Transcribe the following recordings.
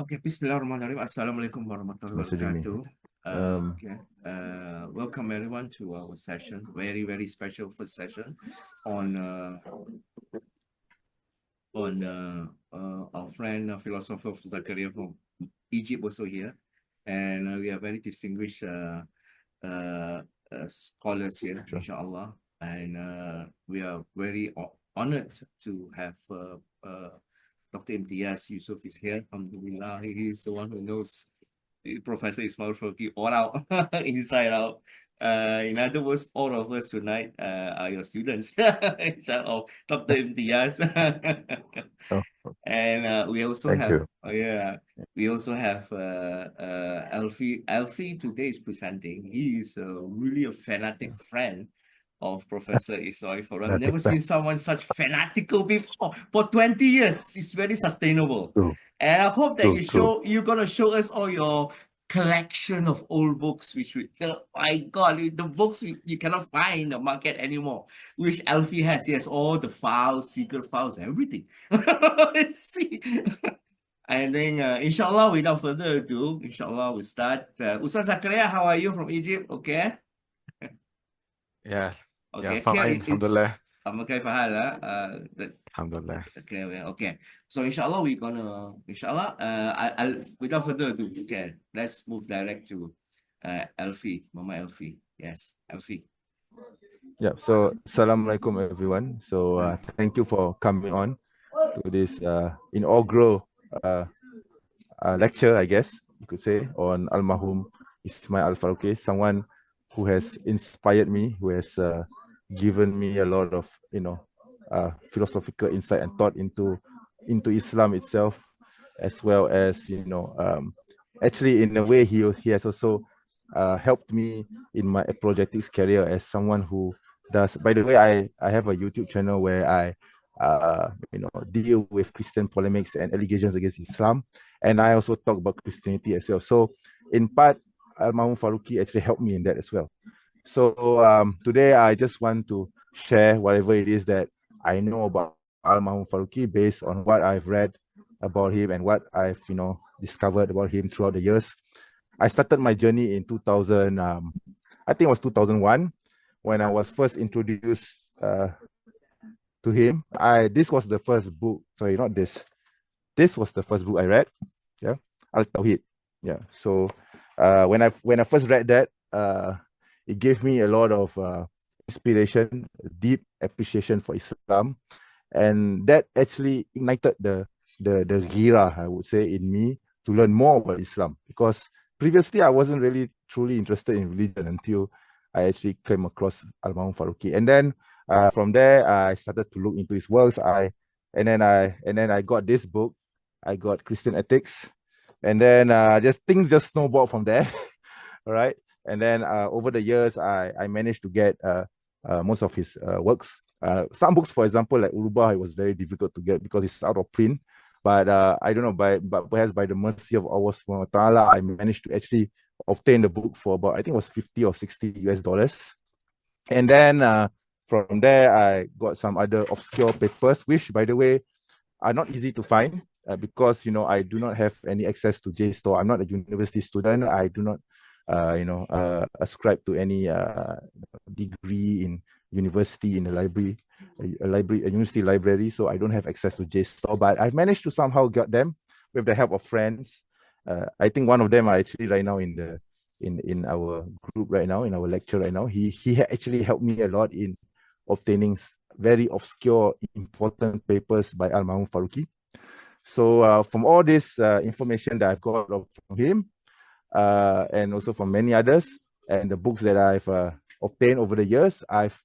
Okay, Bismillahirrahmanirrahim. Assalamualaikum warahmatullahi Mr. Jimmy. wabarakatuh. Welcome everyone to our session. Very, very special first session on our friend, philosopher Zakaria from Egypt also here. And we are very distinguished scholars here, Sure. inshallah. And we are very honored to have Dr. Imtiaz Yusuf is here. Alhamdulillah, he is the one who knows Professor ISMA'IL Al FARUQI all out, inside out. In other words, all of us tonight are your students, of Dr. Imtiaz. Oh, And we also thank have, you. we also have Alfie. Alfie today is presenting. He is really a fanatic friend of Professor ISMA'IL FARUQI. I've never seen someone such fanatical before. For 20 years, it's very sustainable. True. And I hope that True. you're gonna show us all your collection of old books, which we, oh my God, the books you cannot find in the market anymore, which Alfie has. He has all the files, secret files, everything. Let's see. And then, inshallah, without further ado, inshallah, we'll start. Ustaz Zakaria, how are you from Egypt? Okay. Yeah, Okay. fine. Alhamdulillah. Okay, Fahal. Alhamdulillah. Okay. So inshallah, we're gonna I'll without further ado, okay, let's move direct to Alfie, Mama Alfie. Yes, Alfie. Yeah. So, Assalamualaikum everyone. So, thank you for coming on to this inaugural lecture, I guess you could say, on Al-Mahum ISMA'IL Al FARUQI, someone who has inspired me, who has given me a lot of philosophical insight and thought into Islam itself, as well as actually in a way he has also helped me in my apologetics career as someone who does. By the way, I have a YouTube channel where I deal with Christian polemics and allegations against Islam, and I also talk about Christianity as well. So in part, Al-Mahum FARUQI actually helped me in that as well. So today I just want to share whatever it is that I know about Al-Mahum FARUQI based on what I've read about him and what I've discovered about him throughout the years. I started my journey in 2000, I think it was 2001, when I was first introduced to him. This was the first book. Sorry, not this. This was the first book I read. Yeah, Al-Tawhid. Yeah. So when I first read that, it gave me a lot of inspiration, deep appreciation for Islam, and that actually ignited the guerilla, I would say, in me to learn more about Islam, because previously I wasn't really truly interested in religion until I actually came across Al-Mahum FARUQI, and then from there I started to look into his works. And then I got this book. I got Christian Ethics, and then things just snowballed from there. All right. And then over the years, I managed to get most of his works. Some books, for example, like Urubah, it was very difficult to get because it's out of print. But I don't know, but perhaps by the mercy of Allah subhanahu wa ta'ala, I managed to actually obtain the book for about, I think it was $50 or $60. And then from there, I got some other obscure papers, which, by the way, are not easy to find because, I do not have any access to JSTOR. I'm not a university student. I do not ascribe to any degree in university in a university library, so I don't have access to JSTOR, but I've managed to somehow get them with the help of friends. I think one of them are actually right now in our group right now, in our lecture right now. He actually helped me a lot in obtaining very obscure important papers by Al-Mahum FARUQI. So from all this information that I've got from him, and also from many others, and the books that I've obtained over the years, I've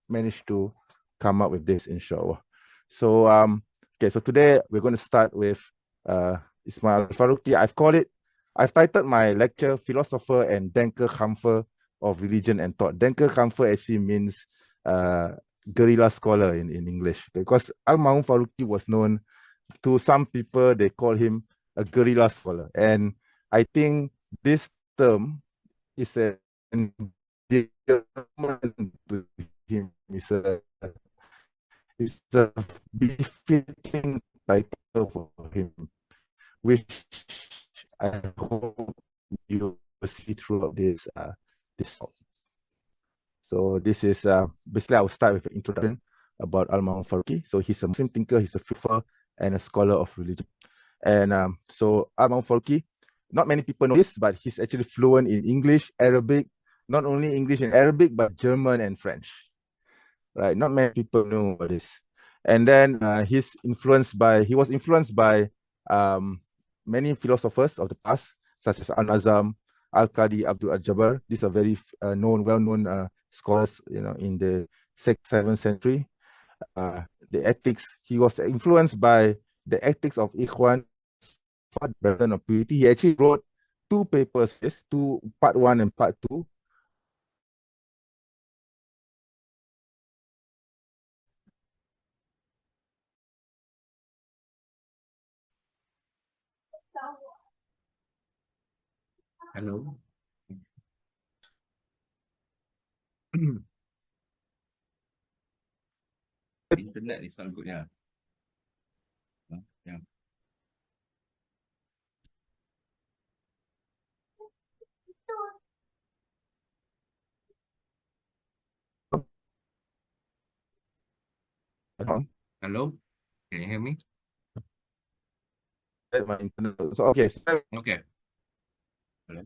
managed to come up with this, inshallah. So so today we're going to start with ISMA'IL Al FARUQI. I've titled my lecture Philosopher and Denkerkämpfer of Religion and Thought. Denkerkämpfer actually means guerrilla scholar in English, because Al-Mahum FARUQI was known to some people, they call him a guerrilla scholar, and I think this term is an endearment to him. It's a befitting title for him, which I hope you will see throughout this talk. So this is basically I will start with an introduction about Al-Farukhi. So he's a Muslim thinker, he's a philosopher and a scholar of religion. And so Al-Farukhi, not many people know this, but he's actually fluent in English, Arabic, not only English and Arabic, but German and French. Right? Not many people know about this. And then he was influenced by many philosophers of the past, such as Al-Nazam, Al-Qadi, Abdul Al-Jabbar. These are very well-known scholars, in the 6th, 7th century. The ethics, he was influenced by the ethics of Ikhwan, Brethren of Purity. He actually wrote 2 papers, part 1 and part 2. Hello. Internet is not good, yeah. Yeah. Hello, can you hear me? My internet. So okay. Okay. Hello.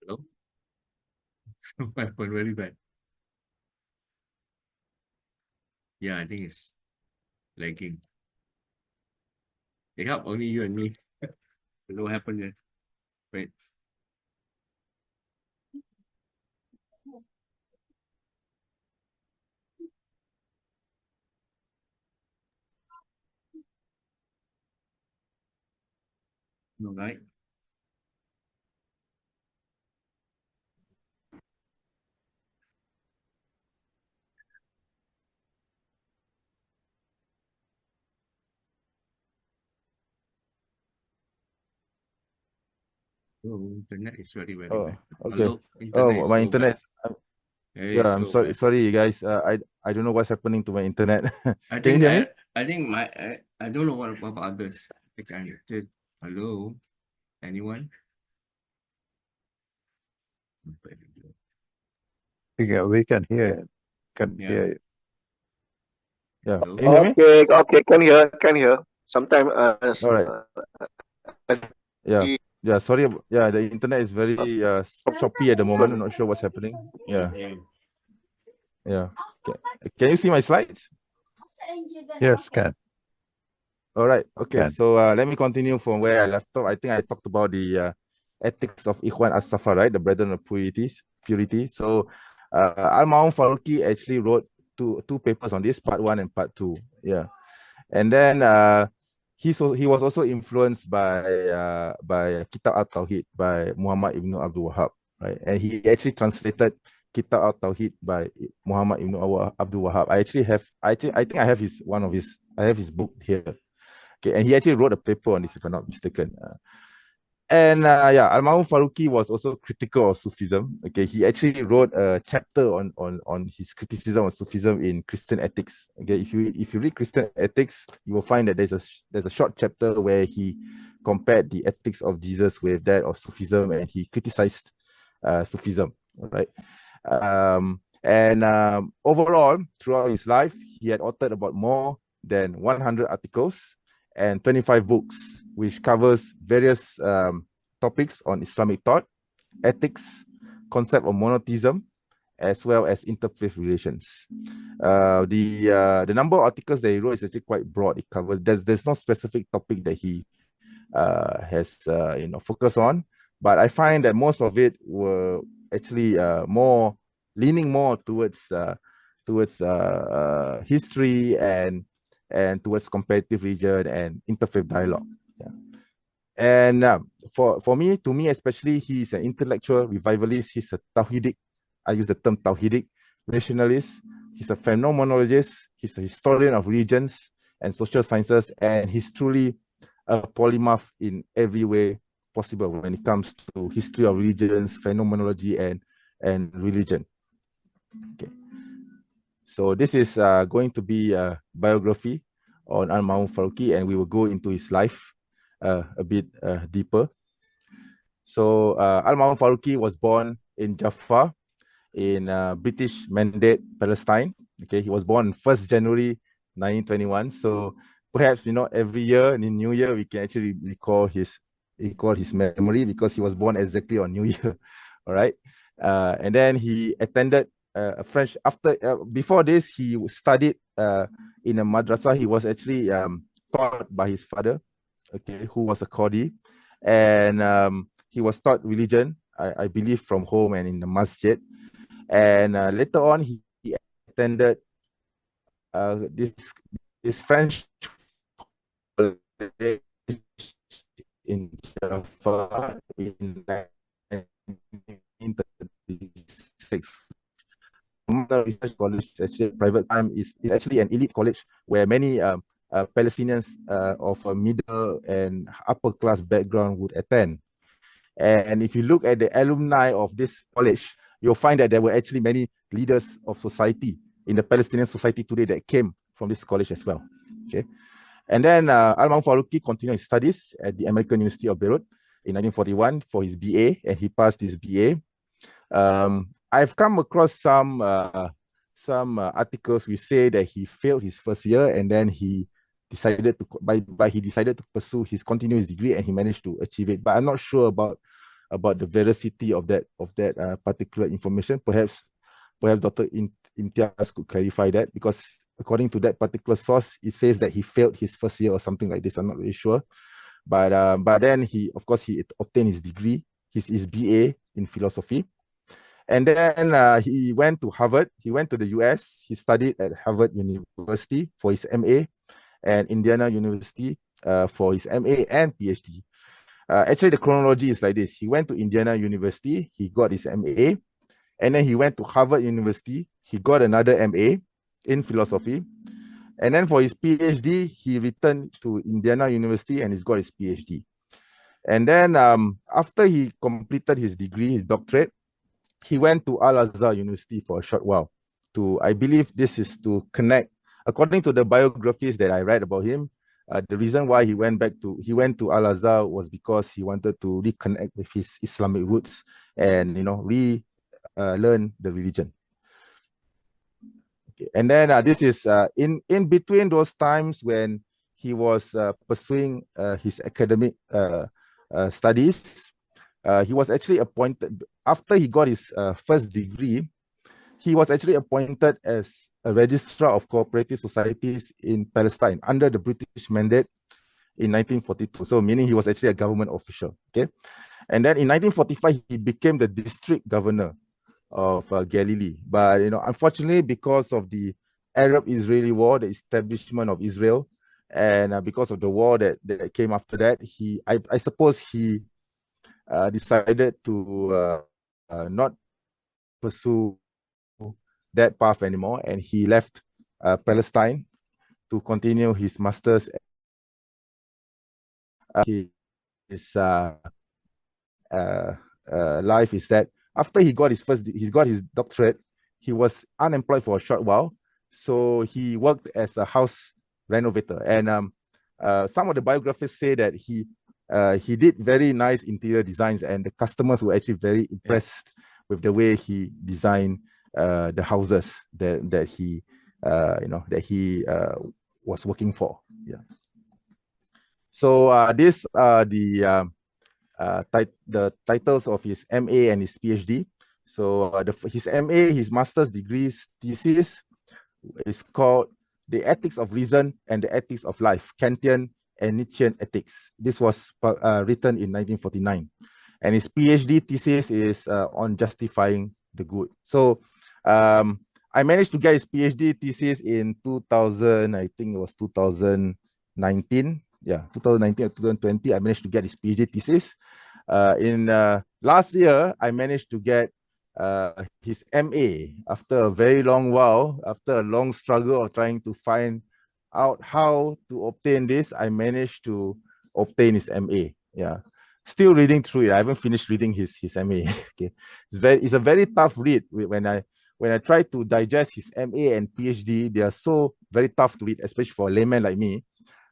Hello. What happened? Very bad. Yeah, I think it's lagging. They help only you and me. Don't know what happened there. Wait. All right. Oh, internet is very Oh, bad. okay. Hello, internet is My so internet. Very Yeah, I'm so sorry, bad. sorry, guys. I don't know what's happening to my internet. I Can you think hear me? I think I don't know what about others. I can hello, anyone? Yeah, we can hear it. Yeah. Hear you. Yeah. Hello? Can you hear me? Okay, can hear. Sometimes All right. Yeah. Yeah. Sorry. Yeah, the internet is very choppy at the moment. I'm not sure what's happening. Yeah. Yeah. Can you see my slides? Yes, can. All right. Okay. Can. So let me continue from where I left off. I think I talked about the ethics of Ikhwan as-Safa, right? The Brethren of Purity. So Al-Farukhi actually wrote two papers on this, part 1 and part 2. Yeah. And then he was also influenced by Kitab al-Tawhid by Muhammad ibn Abdul Wahhab, right? And he actually translated Kitab al-Tawhid by Muhammad ibn Abdul Wahhab. I think I have his book here. Okay, and he actually wrote a paper on this, if I'm not mistaken. Al-Farukhi was also critical of Sufism. Okay, he actually wrote a chapter on his criticism of Sufism in Christian Ethics. Okay, if you read Christian Ethics, you will find that there's a short chapter where he compared the ethics of Jesus with that of Sufism, and he criticized Sufism. Right, overall, throughout his life, he had authored about more than 100 articles and 25 books, which covers various topics on Islamic thought, ethics, concept of monotheism, as well as interfaith relations. The number of articles that he wrote is actually quite broad. It covers there's no specific topic that he has focused on, but I find that most of it were actually leaning more towards history and and towards comparative religion and interfaith dialogue. Yeah. And to me especially, he's an intellectual revivalist. He's a Tawhidic, I use the term Tawhidic rationalist. He's a phenomenologist. He's a historian of religions and social sciences, and he's truly a polymath in every way possible when it comes to history of religions, phenomenology, and religion. Okay. So this is going to be a biography on Al Farooqi, and we will go into his life a bit deeper. So Al Farooqi was born in Jaffa in British Mandate, Palestine. Okay, he was born 1st January 1921. So perhaps, you know, every year in New Year we can actually recall his memory because he was born exactly on New Year. All right, and then he attended French. Before this, he studied in a madrasa. He was actually taught by his father, okay, who was a Qadi, and he was taught religion, I believe, from home and in the masjid. And later on, he attended this French college in Jaffa in 1936. Research college, actually private time, is actually an elite college where many Palestinians of a middle and upper class background would attend. And if you look at the alumni of this college, you'll find that there were actually many leaders of society in the Palestinian society today that came from this college as well. Okay, and then Al Farooqi continued his studies at the American University of Beirut in 1941 for his BA, and he passed his BA. I've come across some articles which say that he failed his first year, and then he decided to pursue his continuous degree, and he managed to achieve it. But I'm not sure about the veracity of that particular information. Perhaps Dr. Imtiaz could clarify that, because according to that particular source, it says that he failed his first year or something like this. I'm not really sure. But then he obtained his degree, his BA in philosophy. And then he went to Harvard. He went to the US. He studied at Harvard University for his MA, and Indiana University for his MA and PhD. Actually, the chronology is like this. He went to Indiana University. He got his MA. And then he went to Harvard University. He got another MA in philosophy. And then for his PhD, he returned to Indiana University and he's got his PhD. And then after he completed his degree, his doctorate, he went to Al-Azhar University for a short while. I believe this is to connect, according to the biographies that I read about him, the reason why he went to Al-Azhar was because he wanted to reconnect with his Islamic roots and, you know, learn the religion. Okay. And then this is in between those times when he was pursuing his academic studies. He was actually appointed, after he got his first degree, he was actually appointed as a registrar of cooperative societies in Palestine under the British mandate in 1942. So meaning he was actually a government official. Okay, and then in 1945 he became the district governor of Galilee. But you know, unfortunately, because of the Arab-Israeli war, the establishment of Israel, and because of the war that came after that, I suppose he decided to not pursue that path anymore, and he left Palestine to continue his master's. His life is that after he got his doctorate, he was unemployed for a short while, so he worked as a house renovator. And some of the biographies say that he did very nice interior designs, and the customers were actually very impressed with the way he designed the houses that he was working for. Yeah. So these are the titles of his MA and his PhD. So his MA, his master's degree thesis, is called The Ethics of Reason and the Ethics of Life, Kantian and Nietzschean Ethics. This was written in 1949. And his PhD thesis is on justifying the good. So I managed to get his PhD thesis in 2000, I think it was 2019. Yeah, 2019 or 2020, I managed to get his PhD thesis. In last year, I managed to get his MA after a very long while, after a long struggle of trying to find out how to obtain this. I managed to obtain his MA. Yeah, still reading through it. I haven't finished reading his MA. Okay, it's a very tough read. When I try to digest his MA and PhD, they are so very tough to read, especially for a layman like me.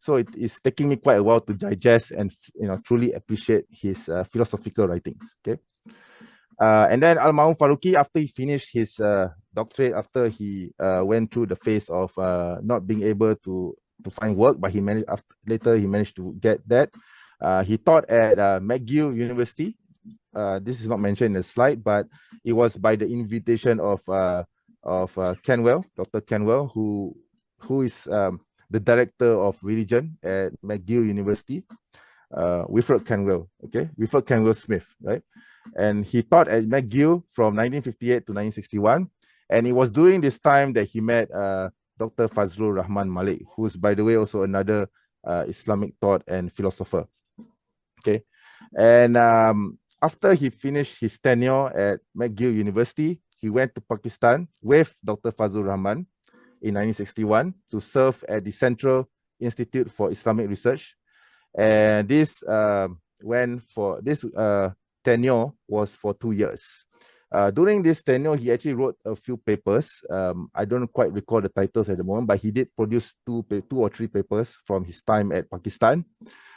So it is taking me quite a while to digest and truly appreciate his philosophical writings. Okay, and then Al-Ma'un Faruqi, after he finished his doctorate, after he went through the phase of not being able to find work, but he managed later he managed to get that. He taught at McGill University. This is not mentioned in the slide, but it was by the invitation of Kenwell, Dr. Kenwell, who is the director of religion at McGill University, Wilfred Kenwell, okay, Wilfred Kenwell Smith, right? And he taught at McGill from 1958 to 1961. And it was during this time that he met Dr. Fazlur Rahman Malik, who's, by the way, also another Islamic thought and philosopher, okay? And after he finished his tenure at McGill University, he went to Pakistan with Dr. Fazlur Rahman in 1961 to serve at the Central Institute for Islamic Research. And this tenure was for 2 years. During this tenure, he actually wrote a few papers. I don't quite recall the titles at the moment, but he did produce two or three papers from his time at Pakistan.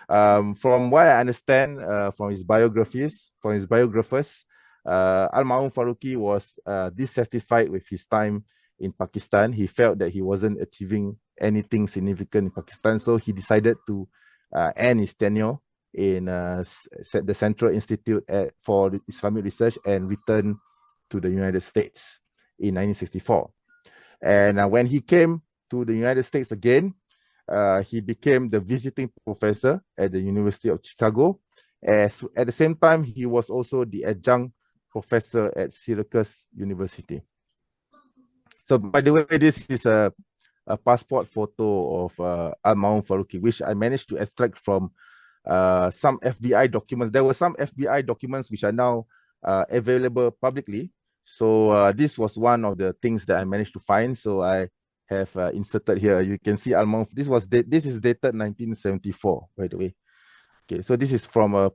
From what I understand from his biographers, Al-Ma'un Faruqi was dissatisfied with his time in Pakistan. He felt that he wasn't achieving anything significant in Pakistan, so he decided to end his tenure in the Central Institute for Islamic Research and return to the United States in 1964. And when he came to the United States again, he became the visiting professor at the University of Chicago. At the same time, he was also the adjunct professor at Syracuse University. So, by the way, this is a passport photo of Al-Ma'un Faruqi, which I managed to extract from some FBI documents. There were some FBI documents which are now available publicly. So this was one of the things that I managed to find. So I have inserted here. You can see Al-Ma'un. This is dated 1974, by the way. Okay, so this is from a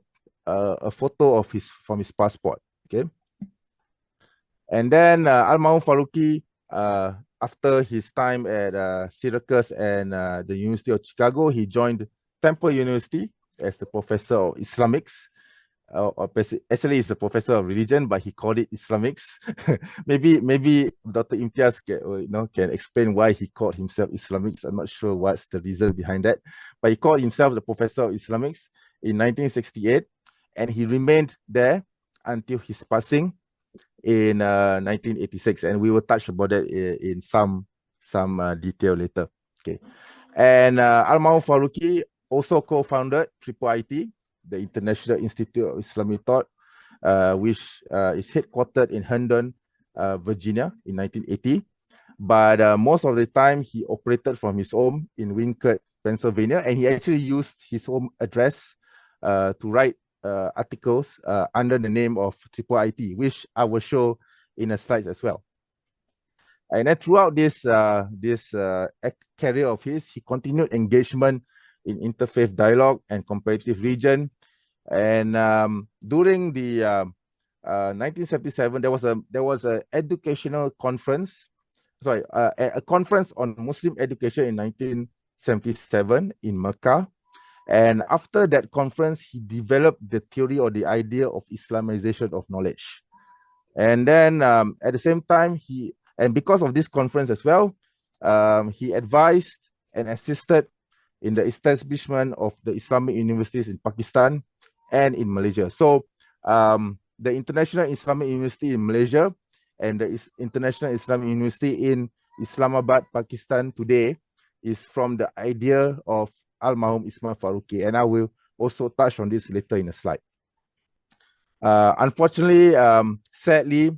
photo of from his passport. Okay, and then Al-Ma'un Faruqi, after his time at Syracuse and the University of Chicago, he joined Temple University as the professor of Islamics. Actually, he's a professor of religion, but he called it Islamics. maybe Dr. Imtiaz can explain why he called himself Islamics. I'm not sure what's the reason behind that, but he called himself the professor of Islamics in 1968, and he remained there until his passing in 1986, and we will touch about that in some detail later. Okay, and Al-Ma'un Faruqi also co-founded IIIT, the International Institute of Islamic Thought, which is headquartered in Herndon, Virginia in 1980. But most of the time he operated from his home in Wincott, Pennsylvania, and he actually used his home address to write articles under the name of IIIT, which I will show in the slides as well. And then throughout this career of his, he continued engagement in interfaith dialogue and comparative religion. And during the 1977, there was a educational conference, a conference on Muslim education in 1977 in Mecca. And after that conference, he developed the theory or the idea of Islamization of knowledge. And then at the same time, because of this conference as well, he advised and assisted in the establishment of the Islamic universities in Pakistan and in Malaysia. So the International Islamic University in Malaysia and the International Islamic University in Islamabad, Pakistan today is from the idea of Al-Marhum Ismail Faruqi, and I will also touch on this later in a slide. Unfortunately, sadly,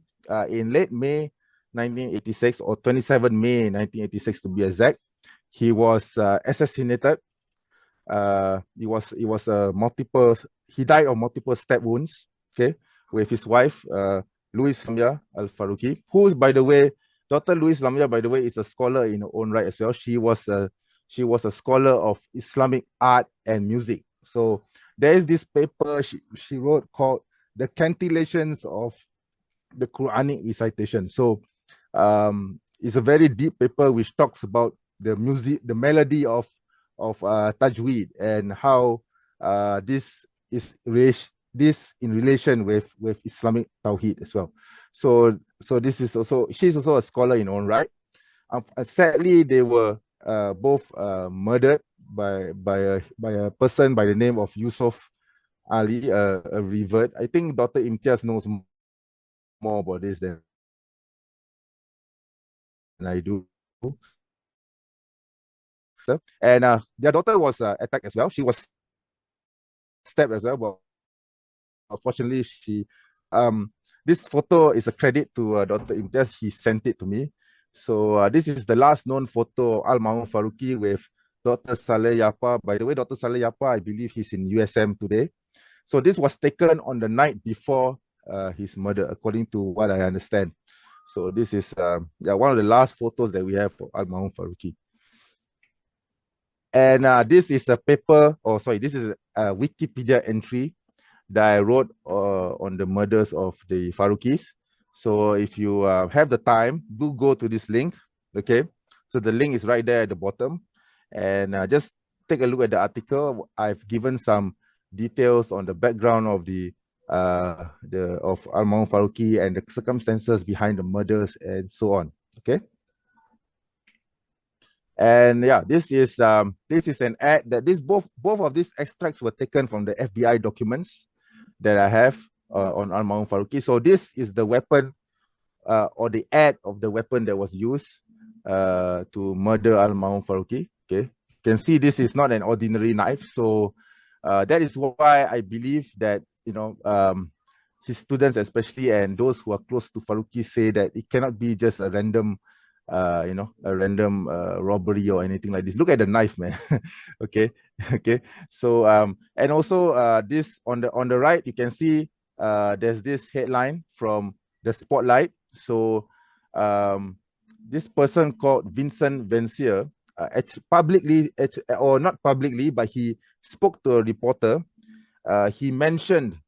in late May 1986, or 27 May 1986 to be exact. He was assassinated. He died of multiple stab wounds, okay, with his wife, Louis Lamia Al Farooqi, who is, by the way, Dr. Louis Lamia, by the way, is a scholar in her own right as well. She was a scholar of Islamic art and music. So there is this paper she wrote called The Cantillations of the Quranic Recitation. So it's a very deep paper which talks about the music, the melody of tajweed, and how this is in relation with Islamic Tawheed as well. So this is also, she's also a scholar in her own right. Sadly, they were both murdered by a person by the name of Yusuf Ali, a revert. I think Dr. Imtiaz knows more about this than I do. And their daughter was attacked as well. She was stabbed as well, but unfortunately, this photo is a credit to Dr. Imtiaz. He sent it to me. So this is the last known photo of Al-Mahum Farooqi with Dr. Saleh Yapa. By the way, Dr. Saleh Yapa, I believe he's in USM today. So this was taken on the night before his murder, according to what I understand. So this is one of the last photos that we have for Al-Mahum Farooqi. And this is a paper, this is a Wikipedia entry that I wrote on the murders of the Farooqis. So if you have the time, do go to this link, okay? So the link is right there at the bottom. And just take a look at the article. I've given some details on the background of of Al-Mahum Farooqi and the circumstances behind the murders and so on, okay? And yeah, this is an ad that both of these extracts were taken from the FBI documents that I have on Al-Mahum Farooqi. So this is the weapon or the ad of the weapon that was used to murder Al-Mahum Farooqi. Okay, you can see this is not an ordinary knife. So that is why I believe that, you know, his students especially and those who are close to Farooqi say that it cannot be just a random robbery or anything like this. Look at the knife, man. Okay. So and also this on the right, you can see there's this headline from the Spotlight. So this person called Vincent Vencier, or not publicly, but he spoke to a reporter. He mentioned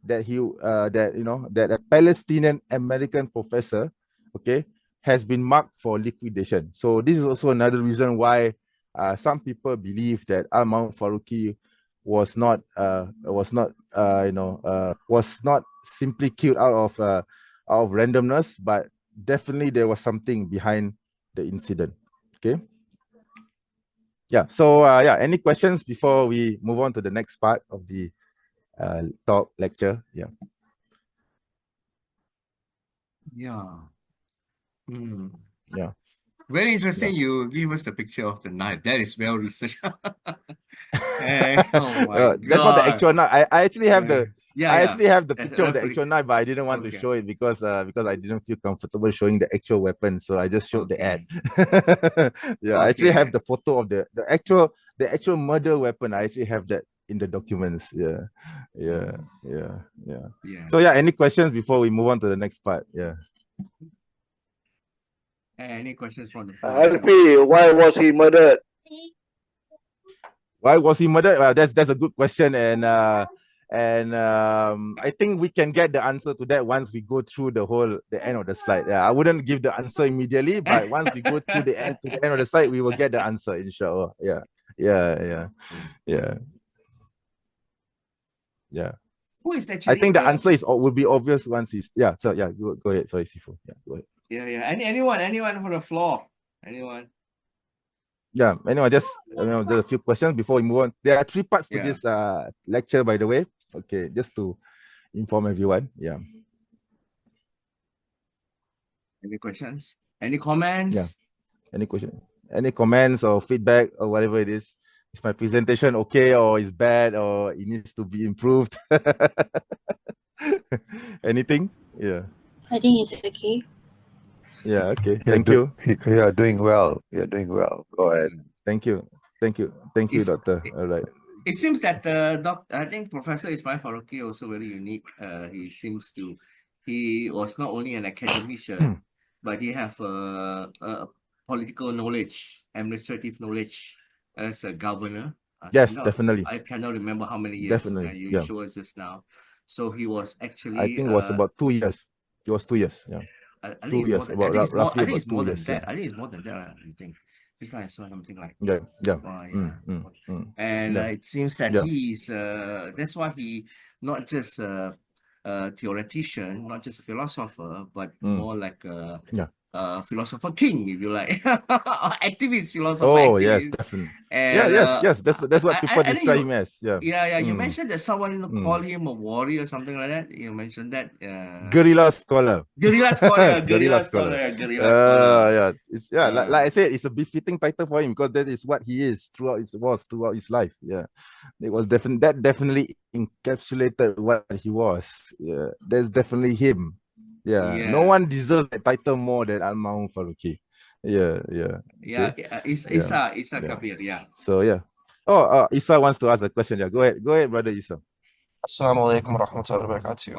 that that a Palestinian American professor, okay, has been marked for liquidation. So this is also another reason why some people believe that Al-Mahum Farooqi was not simply killed out of randomness, but definitely there was something behind the incident. Okay. Yeah. So any questions before we move on to the next part of the talk lecture? Yeah. Yeah. Yeah. Very interesting. Yeah. You give us the picture of the knife. That is well researched. Oh my That's not the God. actual knife. I actually have the actually have the picture of the pretty- actual knife, but I didn't want to Okay. show it because I didn't feel comfortable showing the actual weapon, so I just showed the ad. Yeah, I actually have the photo of the actual murder weapon. I actually have that in the documents. Yeah. So yeah, any questions before we move on to the next part? Yeah. Any questions from the floor? Alfie, why was he murdered? Why was he murdered? Well, that's a good question, and I think we can get the answer to that once we go through the end of the slide. Yeah, I wouldn't give the answer immediately, but once we go through the end of the slide, we will get the answer, inshallah. Yeah. Who is actually? I think the answer will be obvious once he's So yeah, go ahead. Sorry, Sifu. Yeah, go ahead. Yeah. Anyone from the floor? Anyone? Yeah, anyway, just there's a few questions before we move on. There are 3 parts to this lecture, by the way. Okay, just to inform everyone. Yeah. Any questions? Any comments? Yeah. Any question? Any comments or feedback or whatever it is? Is my presentation okay, or is bad, or it needs to be improved? Anything? Yeah. I think it's okay. Yeah, okay. Thank you. You are doing well. You're doing well. Go ahead. Thank you. Thank you. Thank you, It's- Doctor. All right. It seems that I think Professor ISMA'IL FARUQI also very unique. He was not only an academician, but he have a political knowledge, administrative knowledge as a governor. Yes, definitely. I cannot remember how many years. Definitely, You yeah. show us just now. So he was actually. I think it was about 2 years. It was 2 years. Yeah. I 2 think it's years. more than, About I think it's more, roughly I think about it's more 2 than years. that. Yeah. I think it's more than that. I think it's like something like. Yeah. Yeah. Oh, yeah. And yeah. it seems that Yeah. he's that's why he not just a theoretician, not just a philosopher, but more like a Yeah. Philosopher king, if you like. Activist, philosopher, Oh, activist. yes, definitely. And, yes. That's what people think describe him as. Yeah. Yeah. You mentioned that someone call him a warrior or something like that. You mentioned that. Guerilla scholar. Guerilla scholar. Guerilla scholar. Yeah. It's like I said, it's a befitting title for him because that is what he is throughout his life. Yeah. It was definitely encapsulated what he was. Yeah. That's definitely him. Yeah. No one deserves that title more than Al-Mahum Faruqi. Yeah. Isa Kabir, yeah. So yeah. Oh, Isa wants to ask a question. Yeah, go ahead, brother Isa. Assalamu alaikum wa rahmatullahi wa barakatuh.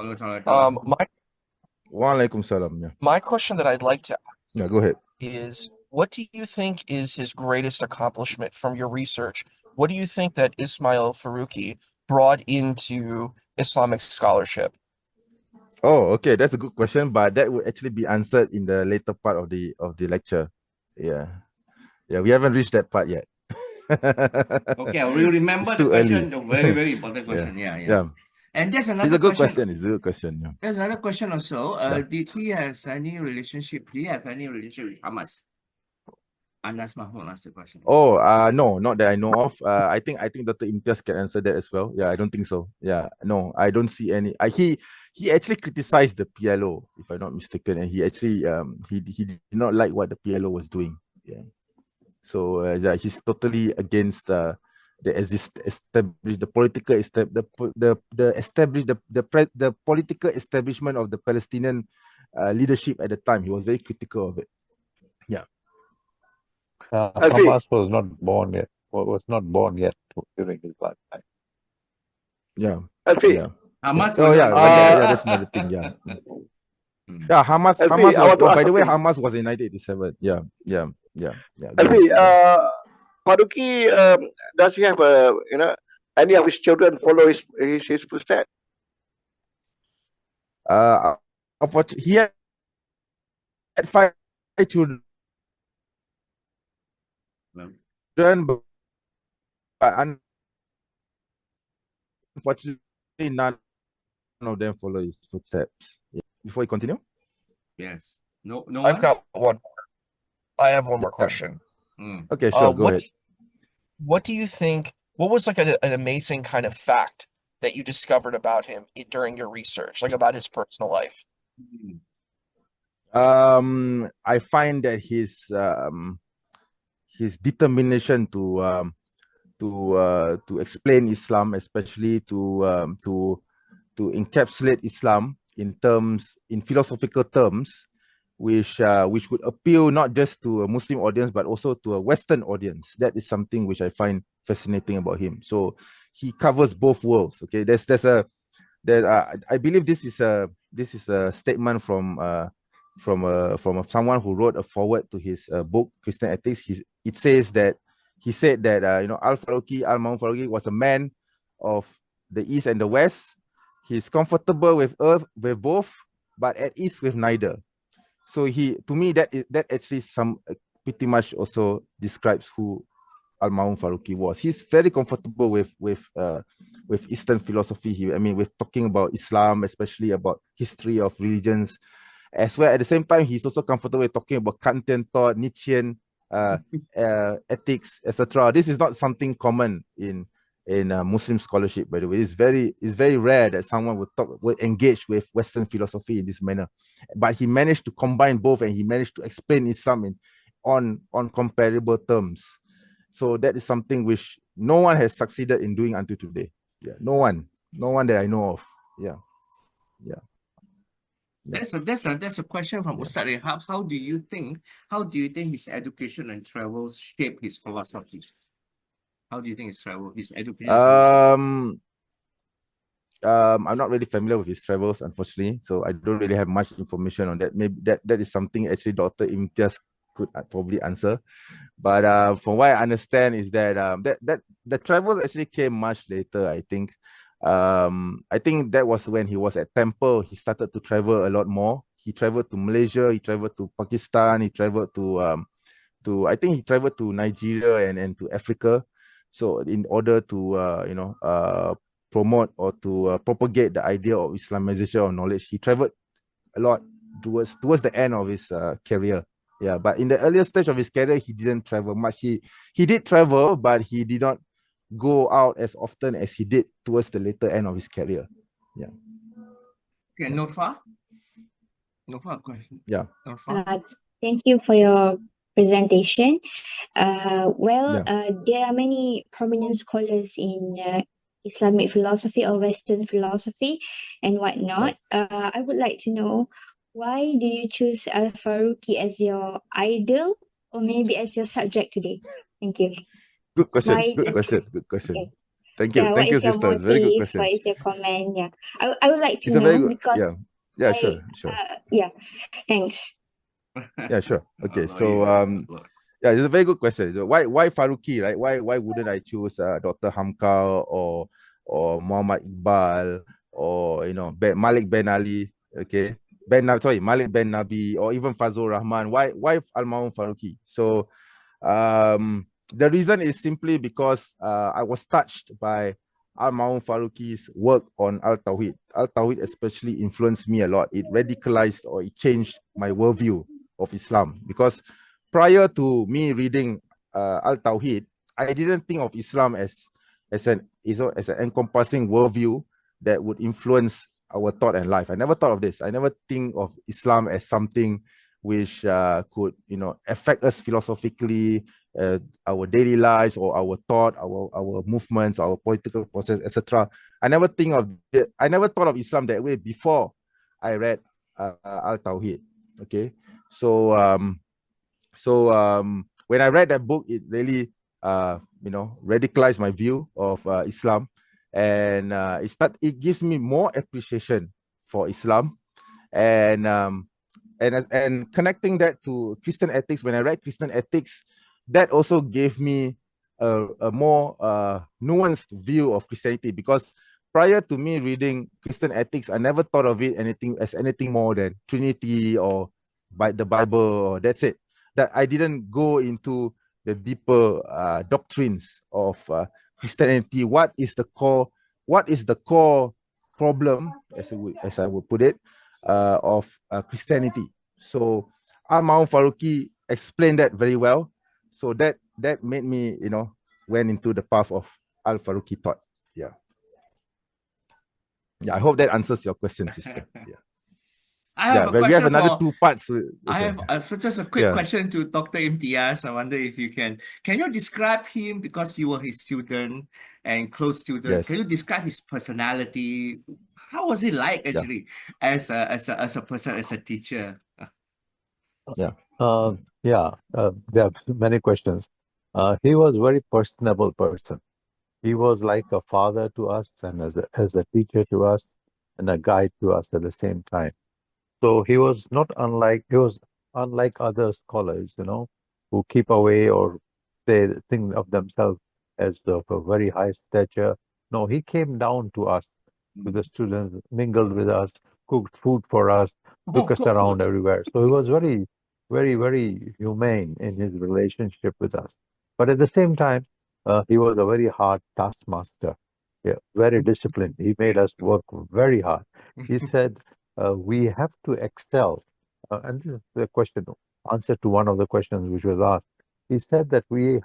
Walaikum salam. Yeah. My question that I'd like to Yeah, go ahead. is, what do you think is his greatest accomplishment from your research? What do you think that ISMA'IL FARUQI brought into Islamic scholarship? Oh, okay, that's a good question, but that will actually be answered in the later part of the lecture. Yeah, we haven't reached that part yet. Okay, we remember the question. The very, very important question. Yeah. And there's another It's a good question. It's a good question. Yeah. There's another question also. Did he have any relationship with Hamas? Anas Mahmoud asked the question. Oh, no, not that I know of. I think Dr. Imtiaz can answer that as well. Yeah, I don't think so. Yeah, no, I don't see any. He actually criticized the PLO, if I'm not mistaken, and he actually he did not like what the PLO was doing. Yeah, so yeah, he's totally against the political establishment of the Palestinian leadership at the time. He was very critical of it. Yeah. Hamas was not born yet. Was not born yet during his lifetime. Yeah. Alfie. Hamas. That's another thing. Yeah. Yeah, Hamas. Alfie, by the way, Hamas was in 1987. Yeah. Alfie, Faruqi, does he have any of his children follow his footsteps? Unfortunately, he had 5 children, but unfortunately, none of them follow his footsteps. Yeah. Before you continue? Yes. No. I've got one more. I have one more question. Okay, sure. Go ahead. What do you think? What was like an amazing kind of fact that you discovered about him during your research, like about his personal life? I find that his determination to explain Islam, especially to encapsulate Islam in philosophical terms, which would appeal not just to a Muslim audience but also to a Western audience. That is something which I find fascinating about him. So he covers both worlds. Okay, I believe this is a statement from someone who wrote a foreword to his book Christian Ethics. It says that he said that Al-Mahum Faruqi was a man of the East and the West. He's comfortable with both, but at ease with neither. So to me that actually pretty much also describes who Al-Mahum Faruqi was. He's very comfortable with Eastern philosophy. With talking about Islam, especially about history of religions, as well. At the same time, he's also comfortable with talking about Kantian thought, Nietzschean ethics, etc. This is not something common in Muslim scholarship, by the way. It's very rare that someone would engage with Western philosophy in this manner. But he managed to combine both, and he managed to explain Islam on comparable terms. So that is something which no one has succeeded in doing until today. Yeah, no one that I know of. Yeah. That's a question from Ustad. How do you think his education and travels shape his philosophy? How do you think his education? I'm not really familiar with his travels, unfortunately, so I don't really have much information on that. Maybe that is something actually Dr. Imtiaz could probably answer. But from what I understand is that that the travels actually came much later, I think. I think that was when he was at Temple. He started to travel a lot more. He traveled to Malaysia, he traveled to Pakistan, he traveled to I think he traveled to Nigeria and to Africa. So in order to promote or to propagate the idea of Islamization of knowledge, he traveled a lot towards the end of his career. Yeah, but in the earlier stage of his career, he didn't travel much. He did travel, but he did not go out as often as he did towards the later end of his career. Yeah. Okay, Norfa? Norfa, question. Yeah. Norfa? Thank you for your presentation. There are many prominent scholars in Islamic philosophy or Western philosophy and whatnot. I would like to know, why do you choose Al-Faruqi as your idol or maybe as your subject today? Thank you. Good question. Why Good does- question. Good question. Okay. Thank you. Yeah, Thank what you, is your sister. It's a very good motive? question. What is your comment? Yeah, I would like to It's a very know good. because Yeah, I- sure. yeah, thanks. Yeah, sure. Okay, Oh, so yeah. yeah, it's a very good question. So why Faruqi, right? Why wouldn't I choose Dr. Hamka or Muhammad Iqbal or Malik Ben Ali? Okay, Malik Ben Nabi or even Fazul Rahman. Why Al-Mahum Faruqi? So the reason is simply because I was touched by Al-Mahum Faruqi's work on Al-Tawhid. Al-Tawhid especially influenced me a lot. It radicalized or it changed my worldview of Islam, because prior to me reading Al-Tawhid, I didn't think of Islam as an encompassing worldview that would influence our thought and life. I never thought of this. I never think of Islam as something which could affect us philosophically, our daily lives or our thought, our movements, our political process, etc. I never thought of Islam that way before I read Al-Tawhid. Okay, so when I read that book, it really radicalized my view of Islam, and it gives me more appreciation for Islam, and connecting that to Christian ethics. When I read Christian ethics, that also gave me a more nuanced view of Christianity, because prior to me reading Christian ethics, I never thought of it as anything more than Trinity or by the Bible, or that's it. That I didn't go into the deeper doctrines of Christianity. What is the core problem, as I would put it, of Christianity? So Al-Mahum Faruqi explained that very well. So that made me, went into the path of Al-Faruqi thought. Yeah. Yeah, I hope that answers your question, sister. Yeah. I have a we have question another for. 2 parts. I have just a quick Yeah. question to Dr. Imtiaz. I wonder if you can you describe him, because you were his student and close student. Yes. Can you describe his personality? How was he like actually as a person, as a teacher? There are many questions. He was very personable person. He was like a father to us, and as a teacher to us, and a guide to us at the same time. So he was unlike other scholars, who keep away or think of themselves as of a very high stature. No, he came down to us, with the students, mingled with us, cooked food for us, took us cooked around food. everywhere. So he was very, very, very humane in his relationship with us. But at the same time, he was a very hard taskmaster. Yeah, very disciplined. He made us work very hard. He said, we have to excel. And this is the answer to one of the questions which was asked. He said that we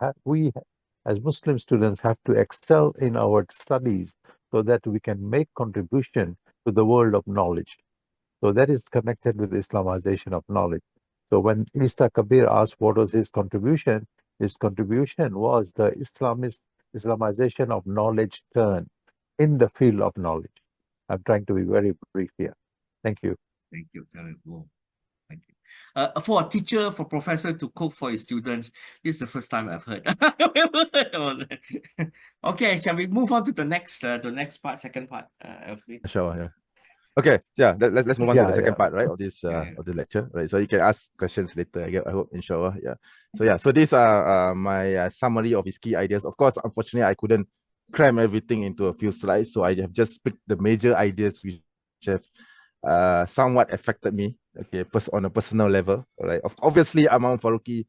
as Muslim students have to excel in our studies so that we can make contribution to the world of knowledge. So that is connected with Islamization of knowledge. So when Isa Kabir asked what was his contribution was the Islamization of knowledge turn in the field of knowledge. I'm trying to be very brief here. Thank you. Thank you. Terrible. Thank you. For a teacher, for professor to cook for his students, this is the first time I've heard. Okay, shall we move on to the next part, second part, Alfie? Sure, yeah. Okay, yeah, let's move on to the second part, right, of this of the lecture, right? So you can ask questions later, I hope, inshallah, yeah. So these are my summary of his key ideas. Of course, unfortunately, I couldn't cram everything into a few slides, so I have just picked the major ideas which have somewhat affected me, okay, on a personal level, right? Obviously, Imam Farooqi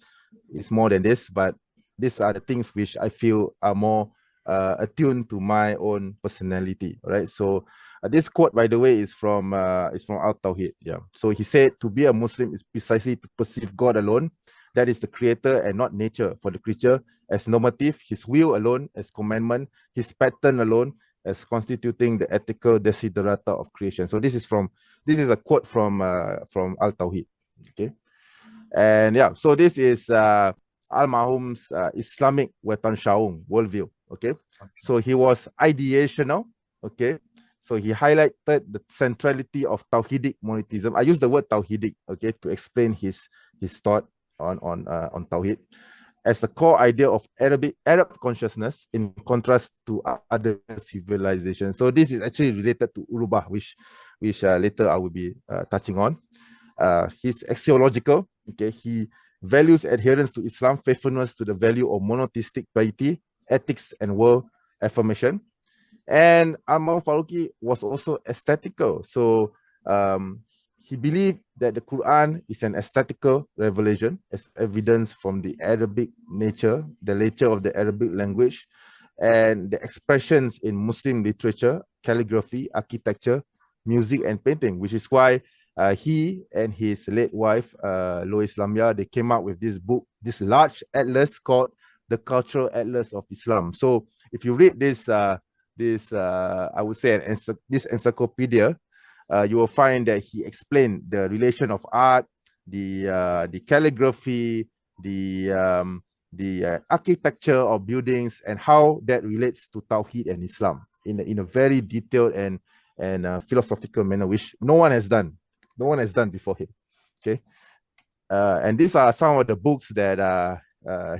is more than this, but these are the things which I feel are more attuned to my own personality, right? So this quote, by the way, is from Al-Tawhid. Yeah. So he said, to be a Muslim is precisely to perceive God alone, that is the creator, and not nature for the creature, as normative, his will alone as commandment, his pattern alone as constituting the ethical desiderata of creation. So this is a quote from Al-Tawhid. Okay. And yeah, so this is Al-Mahum's Islamic Wetan Shaung worldview. Okay. So he was ideational. Okay. So he highlighted the centrality of Tawhidic monotheism. I use the word Tawhidic, okay, to explain his thought on Tawhid as the core idea of Arab consciousness in contrast to other civilizations. So this is actually related to Urubah, which later I will be touching on. He's axiological. Okay, he values adherence to Islam, faithfulness to the value of monotheistic piety, ethics, and world affirmation. And Imam Farooqi was also aesthetical. So he believed that the Quran is an aesthetical revelation as evidence from the Arabic nature, the nature of the Arabic language, and the expressions in Muslim literature, calligraphy, architecture, music, and painting, which is why he and his late wife, Lois Lamia, they came out with this book, this large atlas called The Cultural Atlas of Islam. So if you read this, I would say, this encyclopedia, you will find that he explained the relation of art, the calligraphy, the architecture of buildings, and how that relates to Tawheed and Islam in a very detailed and philosophical manner, which no one has done before him. Okay, and these are some of the books that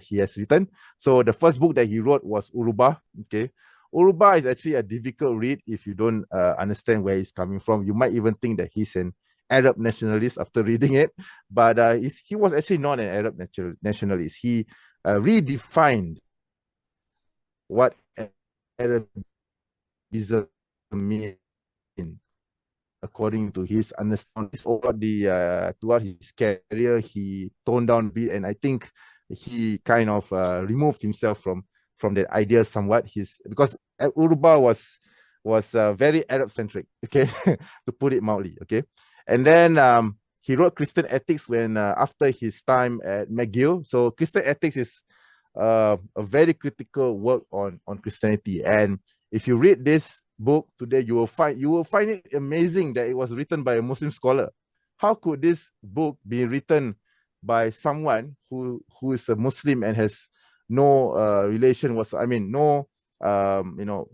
he has written. So the first book that he wrote was Urubah. Okay, Urubah is actually a difficult read if you don't understand where he's coming from. You might even think that he's an Arab nationalist after reading it, but he was actually not an Arab nationalist. He redefined what Arabism means according to his understanding. Throughout his career, he toned down a bit, and I think he kind of removed himself from that idea somewhat. Because Urubah was very Arab centric, okay, to put it mildly, okay. And then he wrote Christian Ethics when after his time at McGill. So Christian Ethics is a very critical work on Christianity. And if you read this book today, you will find it amazing that it was written by a Muslim scholar. How could this book be written by someone who is a Muslim and has no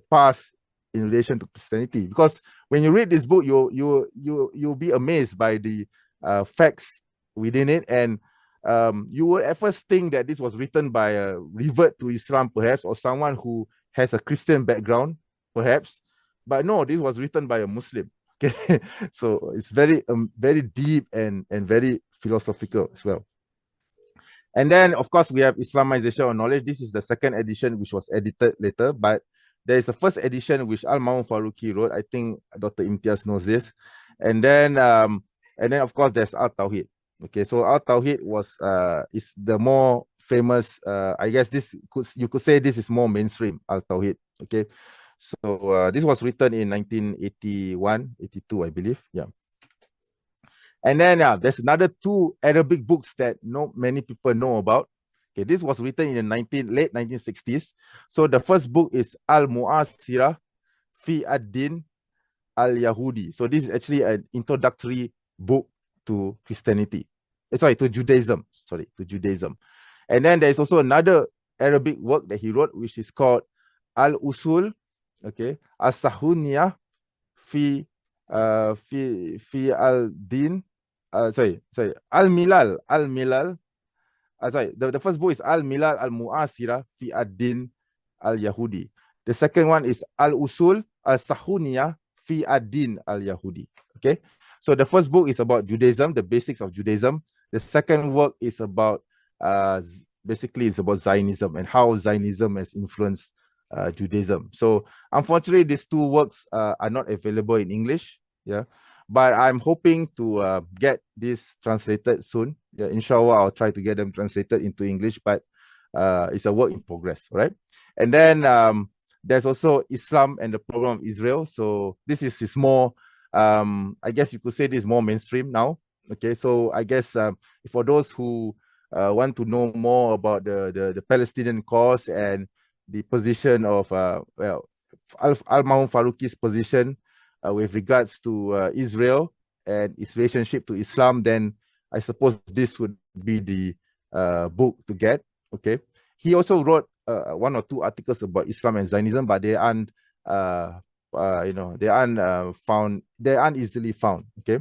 past in relation to Christianity? Because when you read this book, you'll be amazed by the facts within it, and you will at first think that this was written by a revert to Islam, perhaps, or someone who has a Christian background, perhaps. But no, this was written by a Muslim. Okay, so it's very deep and very philosophical as well. And then, of course, we have Islamization of Knowledge. This is the second edition, which was edited later, but there is a first edition which Al-Mahum Farooqi wrote. I think Dr. Imtiaz knows this. And then of course, there's Al-Tawhid. Okay, so Al-Tawhid is the more famous. I guess you could say this is more mainstream, Al-Tawhid. Okay, so this was written in 1981, 82, I believe. Yeah. And then there's another two Arabic books that not many people know about. Okay, this was written in the late 1960s. So the first book is Al-Mu'asirah fi ad-Din al-Yahudi. So this is actually an introductory book to Christianity. To Judaism. And then there's also another Arabic work that he wrote, which is called Al-Usul, okay, As-Sahuniyah fi fi al-din, sorry, al-milal, sorry, the first book is al-milal al-mu'asira fi ad-din al-yahudi. The second one is al-usul al-sahuniyah fi ad-din al-yahudi. Okay, so the first book is about Judaism, the basics of Judaism. The second work is about basically it's about Zionism and how Zionism has influenced Judaism. So unfortunately, these two works are not available in English. Yeah, but I'm hoping to get this translated soon. Yeah, inshallah, I'll try to get them translated into English, but it's a work in progress, right? And then there's also Islam and the Problem of Israel. So this is more, I guess you could say this is more mainstream now. Okay, so I guess for those who want to know more about the Palestinian cause and the position of Al-Mahum Faruqi's position with regards to Israel and its relationship to Islam, then I suppose this would be the book to get. Okay, he also wrote one or two articles about Islam and Zionism, but they aren't they aren't easily found. Okay,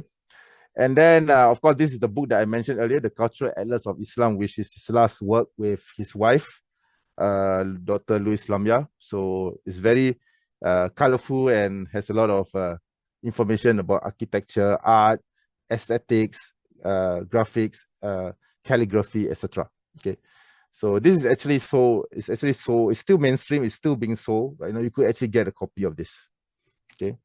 and then of course this is the book that I mentioned earlier, The Cultural Atlas of Islam, which is his last work with his wife, Dr. Louis Lamia. So it's very colorful and has a lot of information about architecture, art, aesthetics, graphics, calligraphy, etc. Okay, so this is actually it's still mainstream, it's still being sold. Right now, you could actually get a copy of this. Okay,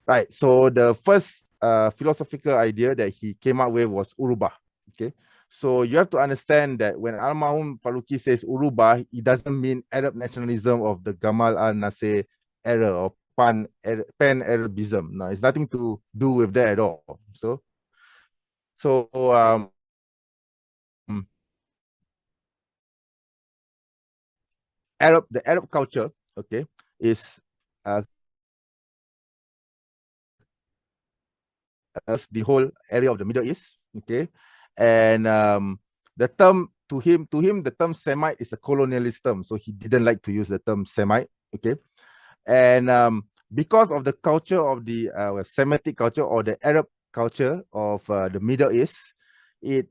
right. So the first philosophical idea that he came up with was Urubah. Okay, so you have to understand that when Al-Mahum Faruqi says Urubah, it doesn't mean Arab nationalism of the Gamal al-Nasir era or pan-Arabism. No, it's nothing to do with that at all. So the Arab culture, okay, is the whole area of the Middle East, okay, and the term to him the term Semite is a colonialist term, so he didn't like to use the term Semite, okay, and because of the culture of the Semitic culture or the Arab culture of the Middle East, it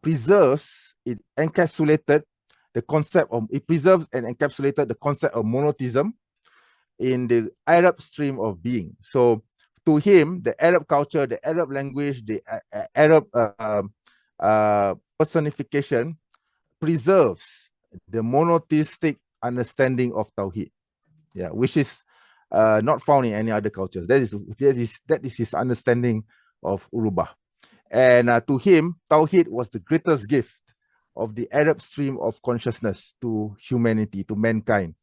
preserves, it encapsulated the concept of, it preserves and encapsulated the concept of monotheism in the Arab stream of being. So to him, the Arab culture, the Arab language, the Arab personification preserves the monotheistic understanding of Tawhid, yeah, which is not found in any other cultures. That is his understanding of Urubah. And to him, Tawhid was the greatest gift of the Arab stream of consciousness to humanity, to mankind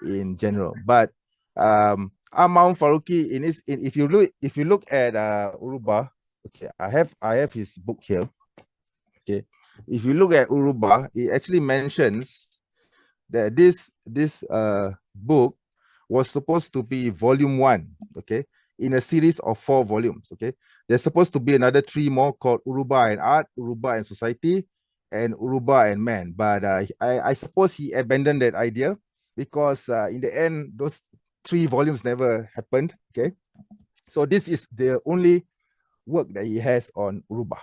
in general. But Al-Mahum Faruqi, if you look at Urubah, okay, I have his book here. Okay, if you look at Urubah, it actually mentions that this book was supposed to be volume 1, okay, in a series of 4 volumes. Okay, there's supposed to be another 3 more called Urubah and Art, Urubah and Society, and Urubah and Man. But I suppose he abandoned that idea because in the end, those 3 volumes never happened. Okay, so this is the only work that he has on Urubah.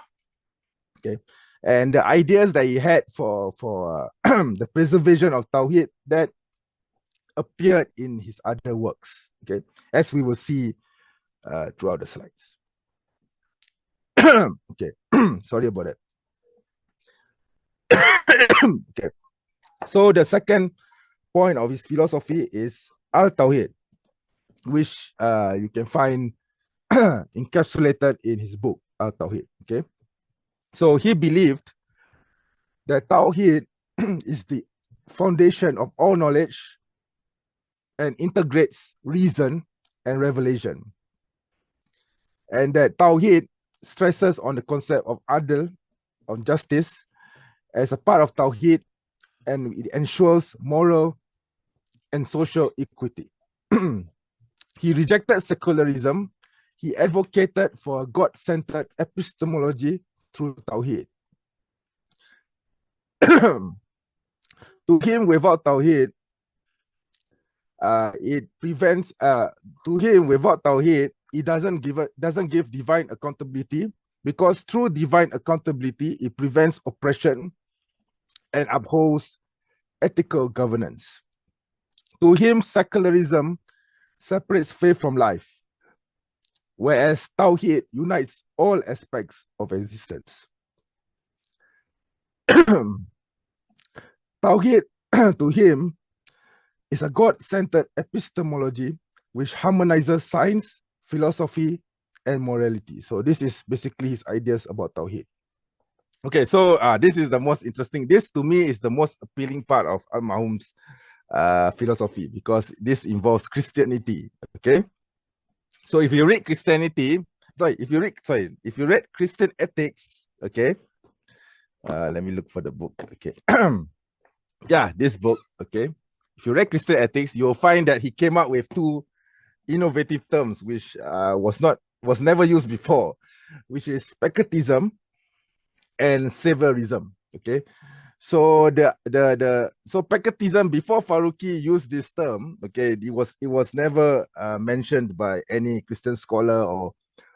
Okay, and the ideas that he had for the preservation of Tawhid that appeared in his other works. Okay, as we will see throughout the slides. Okay, sorry about that. Okay, so the second point of his philosophy is Al-Tawhid, which you can find encapsulated in his book Al-Tawhid. Okay, so he believed that Tawhid is the foundation of all knowledge and integrates reason and revelation, and that Tawhid stresses on the concept of adl, on justice, as a part of Tawhid, and it ensures moral and social equity. He rejected secularism. He advocated for a God-centered epistemology through Tawhid. To him, without Tawhid, it prevents, to him, without Tawhid, it doesn't give divine accountability, because through divine accountability, it prevents oppression and upholds ethical governance. To him, secularism separates faith from life, whereas Tawhid unites all aspects of existence. Tawhid, to him, is a God-centered epistemology which harmonizes science, philosophy, and morality. So this is basically his ideas about Tawhid. Okay, so this is the most interesting. This, to me, is the most appealing part of Al-Mahum's philosophy, because this involves Christianity. Okay, so if you read Christianity, if you read Christian ethics, okay, let me look for the book. Okay, yeah, this book. Okay, if you read Christian ethics, you'll find that he came up with two innovative terms which was never used before, which is patriotism and saviorism. Okay, so so patriotism, before Farooqi used this term, okay, it was never mentioned by any Christian scholar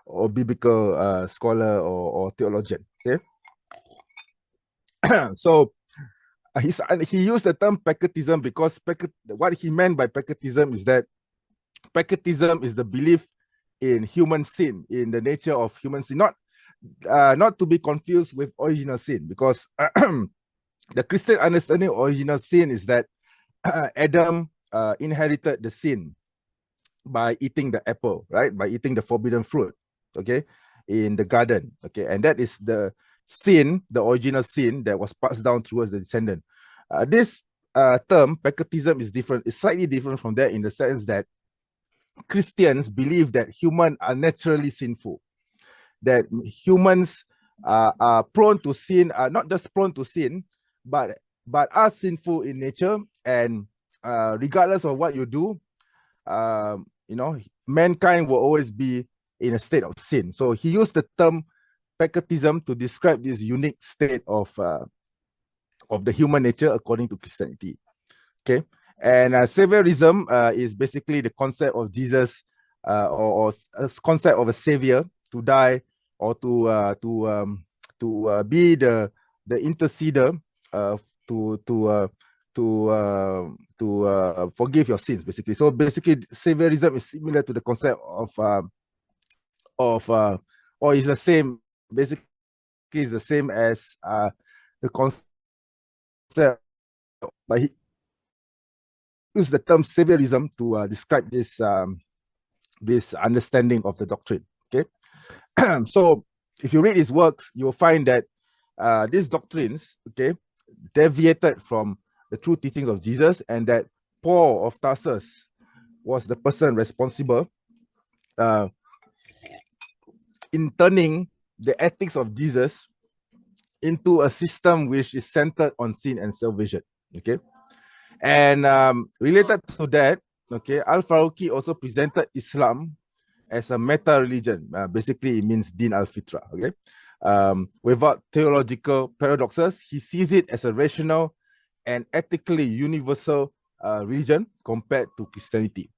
or biblical scholar or theologian. Okay, so he used the term patriotism because what he meant by patriotism is that patriotism is the belief in human sin, in the nature of human sin, not to be confused with original sin, because the Christian understanding of original sin is that Adam inherited the sin by eating the apple, right? By eating the forbidden fruit, okay, in the garden, okay, and that is the sin, the original sin that was passed down towards the descendant. This term, patriotism, is different. It's slightly different from that in the sense that Christians believe that humans are naturally sinful, that humans are prone to sin, are not just prone to sin, but are sinful in nature, and regardless of what you do, mankind will always be in a state of sin. So he used the term patriotism to describe this unique state of the human nature according to Christianity. Okay, and saviorism is basically the concept of Jesus, or a concept of a savior to die, or to be the interceder to forgive your sins, basically. So basically, saviorism is similar to the concept or is the same. Basically, is the same as the concept, but he used the term saviorism to describe this this understanding of the doctrine. Okay, so if you read his works, you'll find that these doctrines, okay, deviated from the true teachings of Jesus, and that Paul of Tarsus was the person responsible in turning the ethics of Jesus into a system which is centered on sin and salvation. Okay, and related to that, okay, Al-Farooqi also presented Islam as a meta religion. Basically, it means Din al-Fitra. Okay, without theological paradoxes, he sees it as a rational and ethically universal religion compared to Christianity.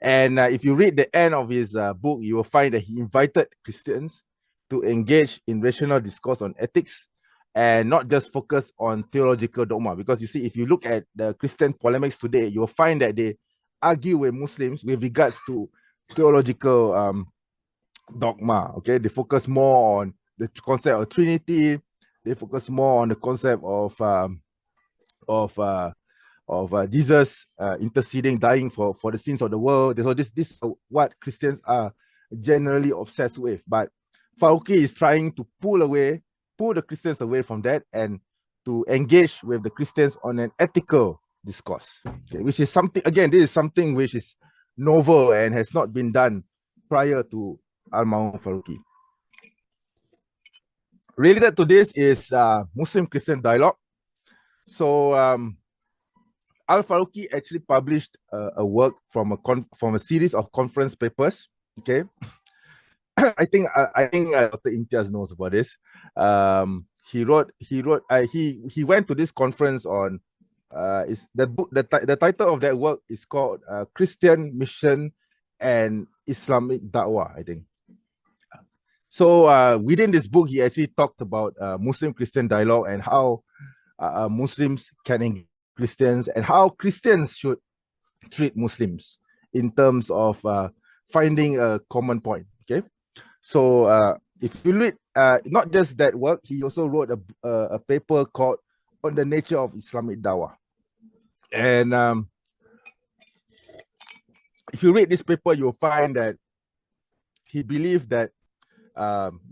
And if you read the end of his book, you will find that he invited Christians to engage in rational discourse on ethics and not just focus on theological dogma. Because you see, if you look at the Christian polemics today, you'll find that they argue with Muslims with regards to theological dogma. Okay, they focus more on the concept of Trinity. They focus more on the concept of Jesus interceding, dying for the sins of the world. So this is what Christians are generally obsessed with. But Farooqi is trying to pull the Christians away from that and to engage with the Christians on an ethical discourse, okay, which is something, again, this is something which is novel and has not been done prior to Al-Mahum Farooqi. Related to this is Muslim-Christian dialogue. So Al-Farooqi actually published a work from a series of conference papers. Okay, I think Dr. Imtiaz knows about this. He went to this conference on is the book. The title of that work is called Christian Mission and Islamic da'wah, I think. So within this book, he actually talked about Muslim-Christian dialogue and how Muslims can engage Christians and how Christians should treat Muslims in terms of finding a common point. Okay, so if you read not just that work, he also wrote a paper called "On the Nature of Islamic Dawah," and if you read this paper, you'll find that he believed that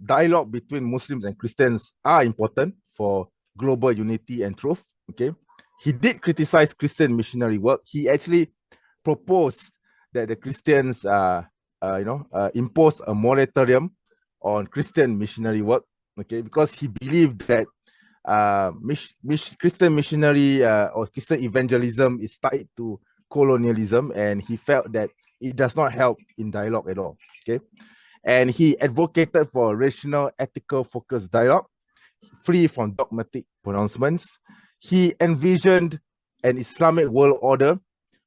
dialogue between Muslims and Christians are important for global unity and truth. Okay, he did criticize Christian missionary work. He actually proposed that the Christians, impose a moratorium on Christian missionary work. Okay, because he believed that Christian missionary or Christian evangelism is tied to colonialism, and he felt that it does not help in dialogue at all. Okay, and he advocated for rational, ethical, focused dialogue, free from dogmatic pronouncements. He envisioned an Islamic world order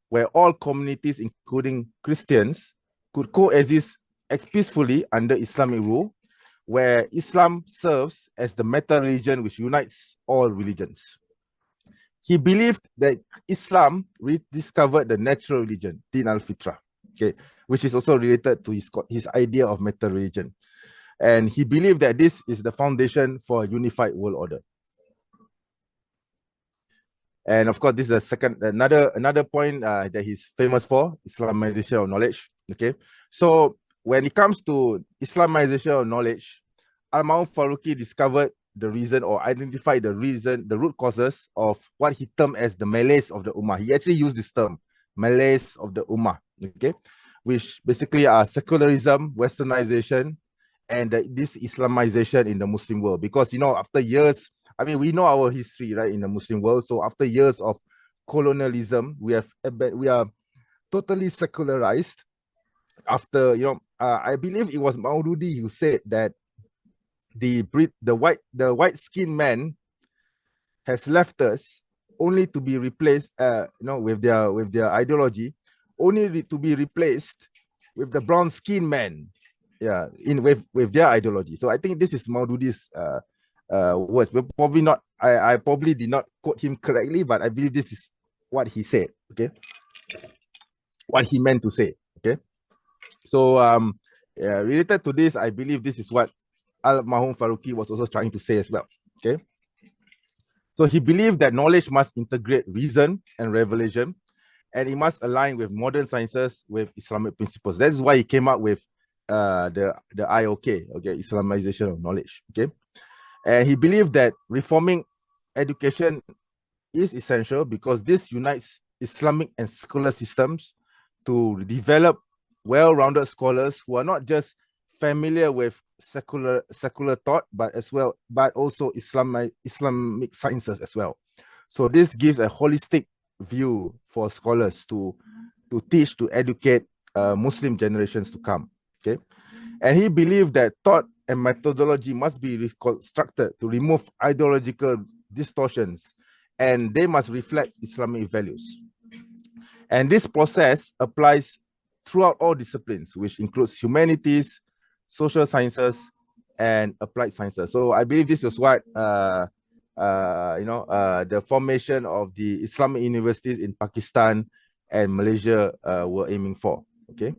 where all communities, including Christians, could coexist peacefully under Islamic rule, where Islam serves as the meta religion which unites all religions. He believed that Islam rediscovered the natural religion, Din al-Fitrah, okay, which is also related to his idea of meta religion. And he believed that this is the foundation for a unified world order. And of course, this is the second, another point that he's famous for, Islamization of knowledge. Okay, so when it comes to Islamization of knowledge, Al-Mahum Faruqi discovered the reason or identified the reason, the root causes of what he termed as the malaise of the Ummah. He actually used this term, malaise of the Ummah, okay, which basically are secularism, westernization, and this Islamization in the Muslim world. Because, you know, after years, I mean, we know our history, right, in the Muslim world. So after years of colonialism, we are totally secularized. After, you know, I believe it was Maududi who said that the white skinned man has left us only to be replaced, with their ideology, only to be replaced with the brown skinned man, with their ideology. So I think this is Maududi's words. But probably not. I probably did not quote him correctly, but I believe this is what he said. Okay, what he meant to say. Okay, so related to this, I believe this is what Al-Mahum Faruqi was also trying to say as well. Okay, so he believed that knowledge must integrate reason and revelation, and it must align with modern sciences with Islamic principles. That's why he came up with the IOK, okay, Islamization of knowledge. Okay, and he believed that reforming education is essential because this unites Islamic and secular systems to develop well-rounded scholars who are not just familiar with secular thought, but also Islamic sciences as well. So this gives a holistic view for scholars to teach, to educate Muslim generations to come. Okay, and he believed that thought and methodology must be reconstructed to remove ideological distortions, and they must reflect Islamic values. And this process applies throughout all disciplines, which includes humanities, social sciences, and applied sciences. So I believe this was what the formation of the Islamic universities in Pakistan and Malaysia were aiming for. Okay.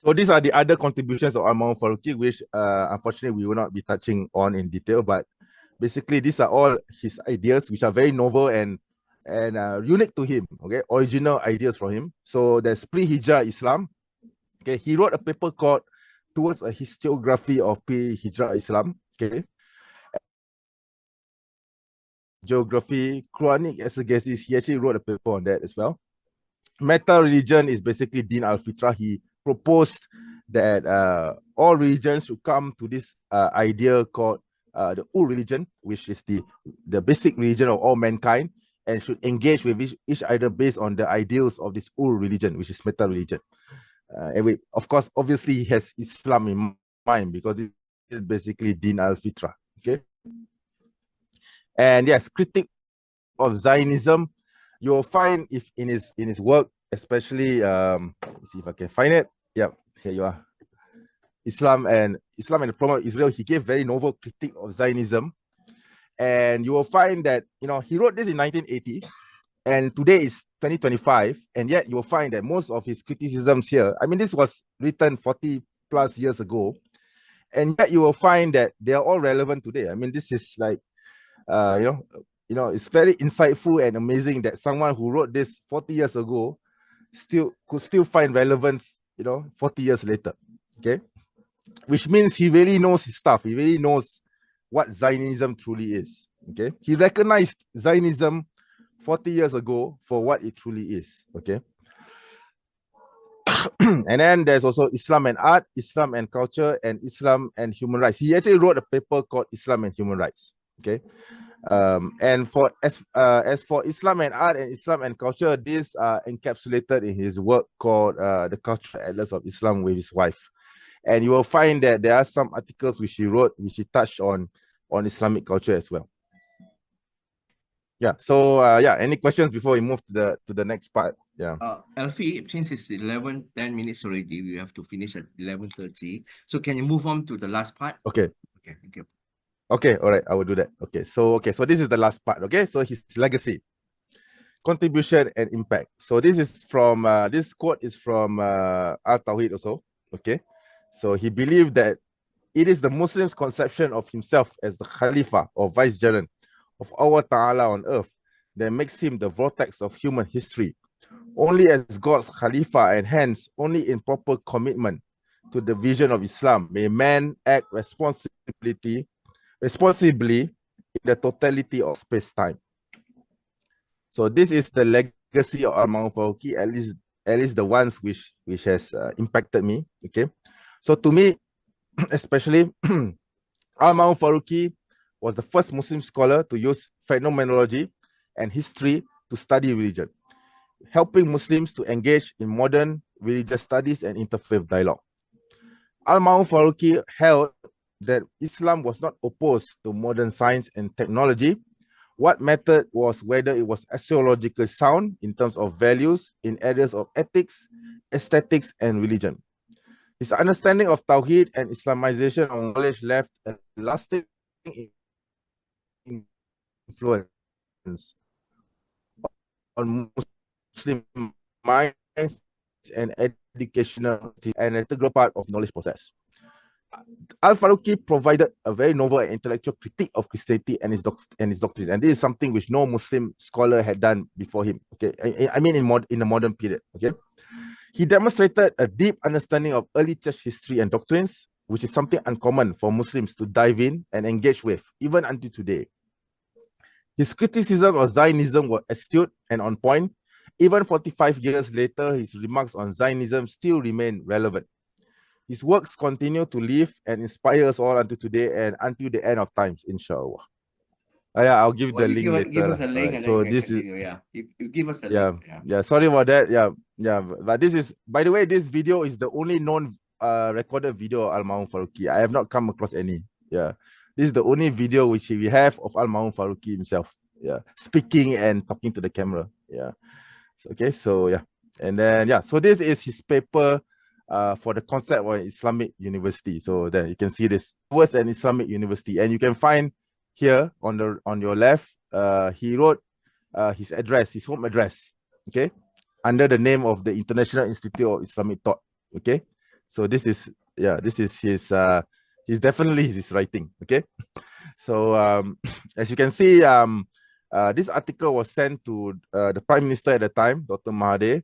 So these are the other contributions of Al-Mahum Faruqi, which unfortunately we will not be touching on in detail, but basically these are all his ideas, which are very novel and unique to him. Okay, original ideas from him. So there's pre-Hijrah Islam. Okay, he wrote a paper called Towards a Historiography of Pre-Hijrah Islam. Okay, geography, Quranic exegesis. He actually wrote a paper on that as well. Meta religion is basically Din al-Fitrah. He proposed that all religions should come to this idea called the religion, which is the basic religion of all mankind, and should engage with each other based on the ideals of this religion, which is meta religion. And of course, obviously, he has Islam in mind because it is basically Din al-Fitrah. Okay, and yes, critique of Zionism. you will find if in his work, especially let me see if I can find it. Yeah, here you are. Islam and the Problem of Israel. He gave very novel critique of Zionism, and you will find that he wrote this in 1980, and today is 2025, and yet you will find that most of his criticisms here. I mean, this was written 40 plus years ago, and yet you will find that they are all relevant today. I mean, this is like it's very insightful and amazing that someone who wrote this 40 years ago could still find relevance 40 years later. Okay, which means he really knows his stuff. He really knows what Zionism truly is. Okay, he recognized Zionism 40 years ago for what it truly is. Okay. And then there's also Islam and Art, Islam and Culture, and Islam and Human Rights. He actually wrote a paper called Islam and Human Rights. Okay. And for as for Islam and Art and Islam and Culture, these are encapsulated in his work called The Cultural Atlas of Islam with his wife. And you will find that there are some articles which he wrote, which he touched on Islamic culture as well. Yeah. So any questions before we move to the next part? Yeah. Alfie, since it's 10 minutes already, we have to finish at 11:30. So can you move on to the last part? Okay. Okay. Thank you. Okay. All right. I will do that. Okay. So this is the last part. Okay. So his legacy, contribution, and impact. So this is from this quote is from Al Tawhid also. Okay. So he believed that it is the Muslim's conception of himself as the Khalifa or vicegerent of Allah Ta'ala on earth that makes him the vortex of human history. Only as God's Khalifa, and hence only in proper commitment to the vision of Islam may man act responsibly in the totality of space-time. So this is the legacy of Al Faruqi, at least the ones which has impacted me. Okay. So to me, especially, Al Faruqi was the first Muslim scholar to use phenomenology and history to study religion, helping Muslims to engage in modern religious studies and interfaith dialogue. Al Faruqi held that Islam was not opposed to modern science and technology. What mattered was whether it was axiologically sound in terms of values in areas of ethics, aesthetics, and religion. His understanding of Tawheed and Islamization of knowledge left a lasting influence on Muslim minds and educational and integral part of knowledge process. Al Faruqi provided a very novel and intellectual critique of Christianity and its doctrines, and this is something which no Muslim scholar had done before him. Okay, I mean in the modern period. Okay, he demonstrated a deep understanding of early church history and doctrines, which is something uncommon for Muslims to dive in and engage with, even until today. His criticism of Zionism was astute and on point. Even 45 years later, his remarks on Zionism still remain relevant. His works continue to live and inspire us all until today and until the end of times, inshallah. Yeah, I'll give the link later. Give us a link, right. and so then this continue. You give us the link. Yeah. Sorry about that. Yeah. But this is, by the way, this video is the only known recorded video of Al Faruqi. I have not come across any. Yeah. This is the only video which we have of Al Faruqi himself. Yeah. Speaking and talking to the camera. Yeah. Okay. So yeah. And then so this is his paper for the concept of Islamic university. So there you can see this towards an Islamic university, and you can find here on your left, he wrote his home address, okay, under the name of the International Institute of Islamic Thought. Okay, so this is his definitely his writing. Okay, so as you can see, this article was sent to the Prime Minister at the time, Dr. Mahathir.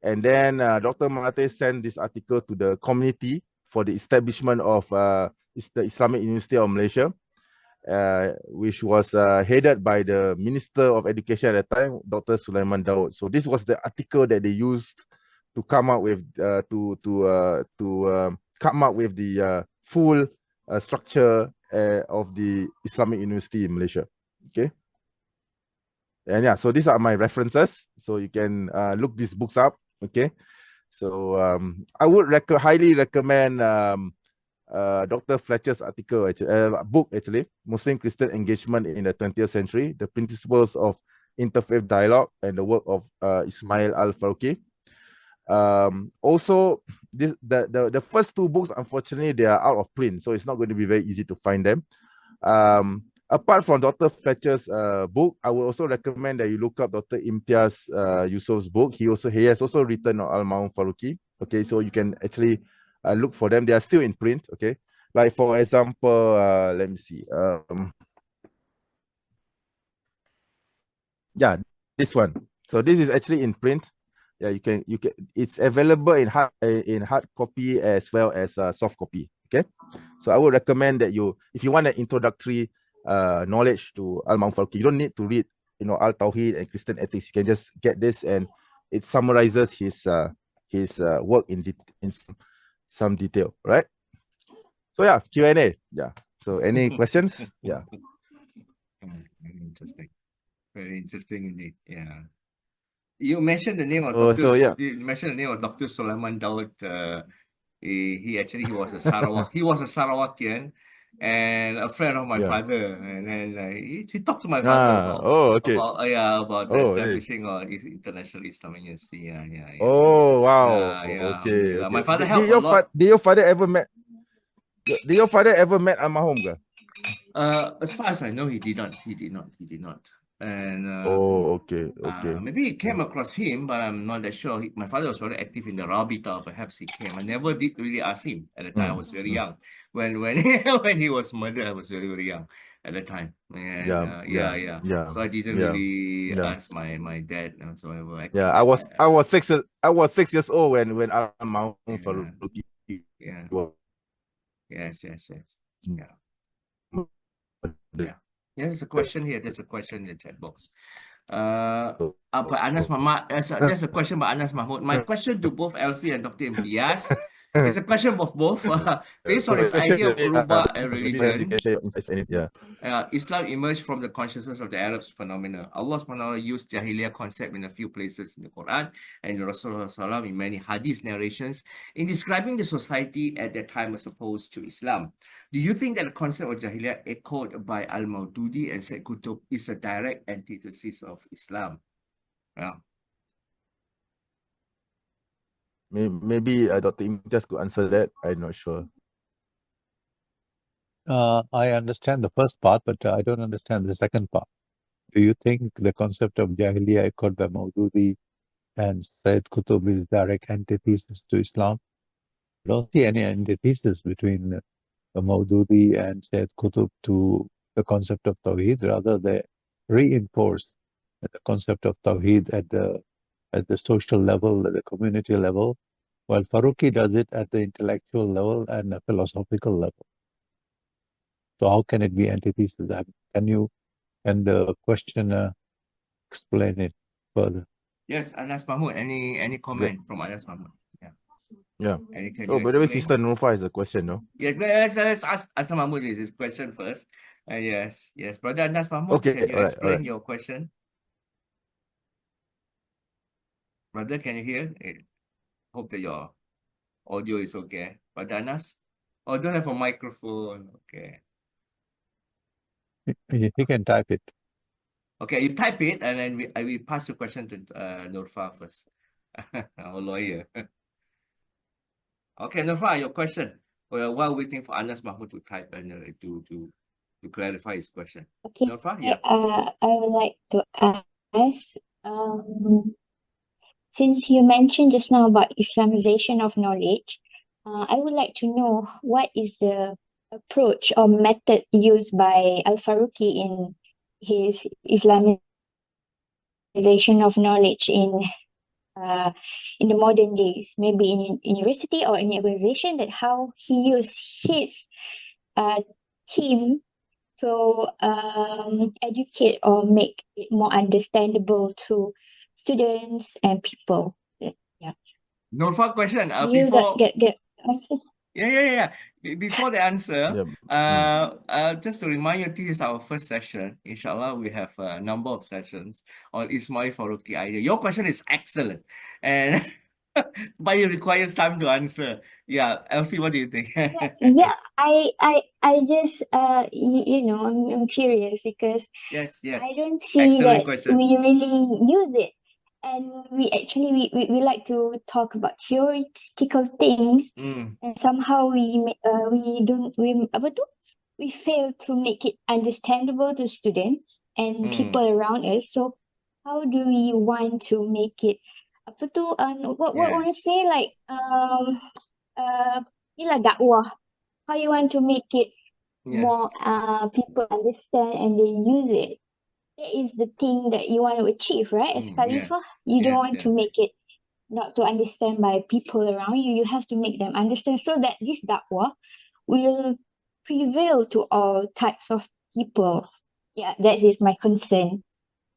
And then Dr. Mahathir sent this article to the committee for the establishment of the Islamic University of Malaysia, which was headed by the Minister of Education at the time, Dr. Sulaiman Daud. So this was the article that they used to come up with come up with the full structure of the Islamic University in Malaysia. Okay. And so these are my references. So you can look these books up. Okay. So I would highly recommend Dr. Fletcher's book, Muslim-Christian Engagement in the 20th Century, The Principles of interfaith dialogue and the work of Ismail Al Farukhi. Also, the first two books, unfortunately, they are out of print, so it's not going to be very easy to find them. Apart from Dr. Fletcher's book, I would also recommend that you look up Dr. Imtiaz Yusuf's book. He has also written on Al-Ma'un Farukhi. Okay, so you can actually look for them. They are still in print. Okay, like for example, let me see. Yeah, this one. So this is actually in print. Yeah, you can. It's available in hard copy as well as soft copy. Okay, so I would recommend that if you want an introductory knowledge to Al-Ma'un Farukhi, you don't need to read, Al-Tawhid and Christian ethics. You can just get this, and it summarizes his work in some detail, right? So yeah, Q&A. Yeah. So any questions? Yeah. Very interesting. Very interesting indeed. Yeah. You mentioned the name of You mentioned the name of Dr. Sulaiman Daud. He was a Sarawak. He was a Sarawakian and a friend of my father. And then he talked to my father about establishing international Islamic University. Yeah. Oh wow. Okay. My father helped a lot. Did your father ever met Al-Mahum? As far as I know, he did not. And okay. Maybe he came across him, but I'm not that sure. My father was very active in the Rabita. Perhaps he came. I never did really ask him at the time. I was very young when he was murdered. I was very, very young at the time. And, so I didn't really ask my dad. So I was 6 years old when Al-Ma'un Farukhi. Yes. Yeah. There's a question here. There's a question in the chat box. Anas Mahmud. There's a question by Anas Mahmud. My question to both Alfie and Dr. Imtiaz. It's a question of both. Based on his idea of Uruba and religion, Islam emerged from the consciousness of the Arabs phenomena. Allah subhanahu wa ta'ala used Jahiliyyah concept in a few places in the Quran and in Rasulullah in many hadith narrations in describing the society at that time as opposed to Islam. Do you think that the concept of Jahiliyyah echoed by Al-Maududi and Said Qutb is a direct antithesis of Islam? Yeah. Maybe Dr. Imtiaz could answer that. I'm not sure. I understand the first part, but I don't understand the second part. Do you think the concept of Jahiliyyah echoed by Maududi and Said Qutb is direct antithesis to Islam? I don't see any antithesis between Maududi and Said Qutb to the concept of Tawheed. Rather, they reinforce the concept of Tawheed at the social level, at the community level, while Farukhi does it at the intellectual level and the philosophical level. So how can it be antithesis? Can the questioner explain it further? Yes, Anas Mahmud. Any comment from Anas Mahmud? Yeah. So, by the way, Sister Nurfa has a question, no? Yeah, let's ask Anas Mahmud his question first. Yes. Brother Anas Mahmud, okay, can you explain your question? Brother, can you hear? Hope that your audio is okay. Brother Anas? Oh, don't have a microphone. Okay. He can type it. Okay, you type it and then we pass the question to Nurfa first. Our lawyer. Okay, Nurfa, your question. While waiting for Anas Mahmud to type and to clarify his question. Okay. Nurfa, yeah. I would like to ask, since you mentioned just now about Islamization of knowledge, I would like to know what is the approach or method used by Al Farukhi in his Islamization of knowledge in the modern days, maybe in university or in organization, that how he used his team to educate or make it more understandable to students and people. Yeah. Nurfa, question. You get answer? Yeah. Before the answer, just to remind you, this is our first session. Inshallah, we have a number of sessions on Ismail Farukhi idea. Your question is excellent, and but it requires time to answer. Yeah, Elfie, what do you think? Yeah, I just I'm curious because Yes, I yes. don't see Excellent that question. we really use it. And we actually we like to talk about theoretical things, Mm, and somehow we don't we fail to make it understandable to students and people mm, around us. So how do we want to make it what want to yes, say like inilah dakwah. How you want to make it more yes. people understand and they use it. That is the thing that you want to achieve, right? As Khalifa, Yes, you don't yes, want to yes. make it not to understand by people around you. You have to make them understand so that this dakwah will prevail to all types of people. Yeah, that is my concern.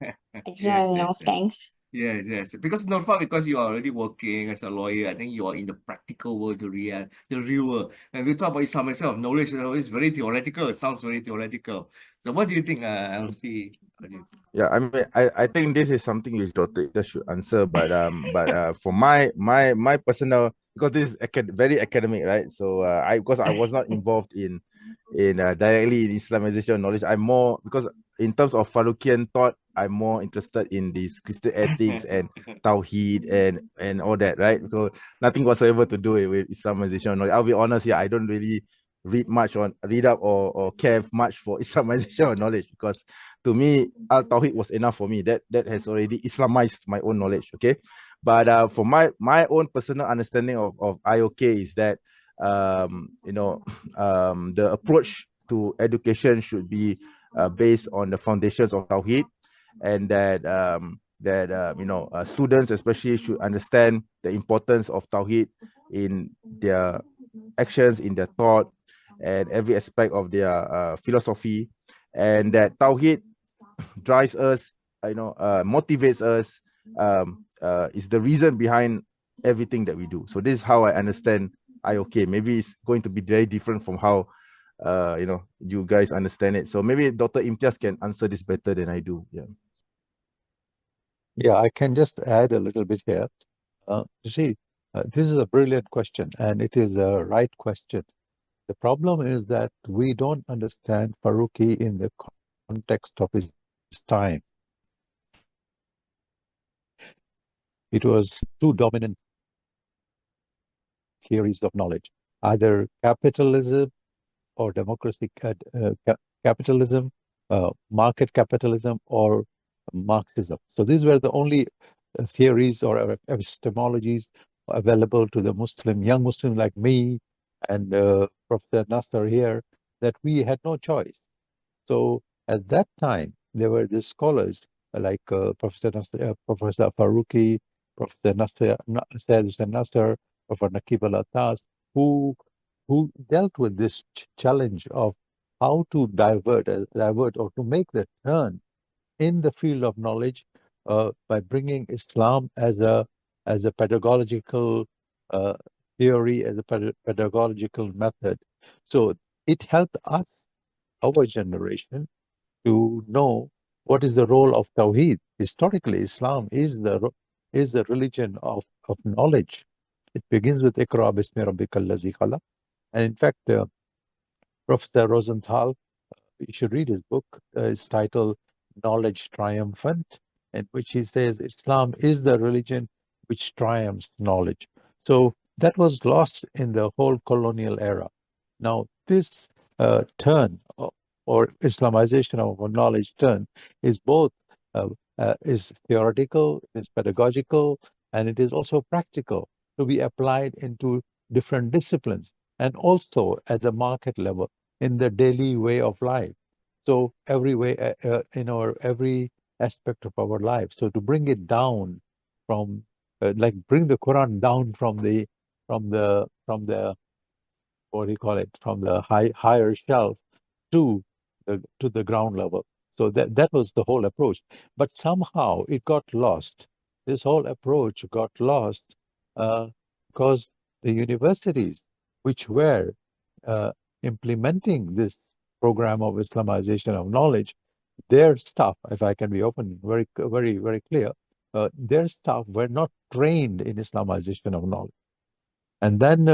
I just want Yes, to yes, know. yes. Thanks. Yes, yes. Because Norfa, because you are already working as a lawyer, I think you are in the practical world, the real world. And we talk about Islamization of knowledge, it's always very theoretical. It sounds very theoretical. So what do you think, Alfie? What do you think? Yeah, I mean, I think this is something which Dr. Ita should answer, but for my personal, because this is very academic, right? So because I was not involved in directly in Islamization of knowledge, I'm more, because in terms of Faruqian thought, I'm more interested in these Christian ethics and Tawheed and all that, right? So nothing whatsoever to do with Islamization of knowledge. I'll be honest here, I don't really read up or care much for Islamization of knowledge, because to me, Al Tawhid was enough for me. That has already Islamized my own knowledge. Okay, but for my own personal understanding of IOK is that the approach to education should be based on the foundations of Tawhid, and that students especially should understand the importance of Tawhid in their actions, in their thought, and every aspect of their philosophy, and that Tawhid drives us, motivates us, is the reason behind everything that we do. So this is how I understand IOK. Maybe it's going to be very different from how you guys understand it. So maybe Dr. Imtiaz can answer this better than I do. Yeah, I can just add a little bit here. You see, this is a brilliant question, and it is a right question. The problem is that we don't understand Faruqi in the context of his time. It was two dominant theories of knowledge, either capitalism or democracy, capitalism, market capitalism, or Marxism. So these were the only theories or epistemologies available to the young Muslim like me and Professor Nasser here, that we had no choice. So at that time, there were these scholars like Professor Faruqi, Professor Syed Hussain Nasser, Professor Naqib al-Attas, who dealt with this challenge of how to divert or to make the turn in the field of knowledge by bringing Islam as a pedagogical theory, as a pedagogical method. So it helped us, our generation, to know what is the role of Tawheed. Historically, Islam is the religion of knowledge. It begins with Iqra bismi rabbikal ladzi khalaq. And in fact, Professor Rosenthal, you should read his book. It's titled Knowledge Triumphant, in which he says Islam is the religion which triumphs knowledge. So that was lost in the whole colonial era. Now, this turn or Islamization of knowledge turn is both is theoretical, is pedagogical, and it is also practical to be applied into different disciplines and also at the market level in the daily way of life. So every way in our every aspect of our life. So to bring it down from bring the Quran down from the what do you call it, from the higher shelf to the ground level. So that was the whole approach. But somehow it got lost. This whole approach got lost because the universities, which were uh, implementing this program of Islamization of knowledge, their stuff, if I can be open, very, very, very clear, their staff were not trained in Islamization of knowledge. And then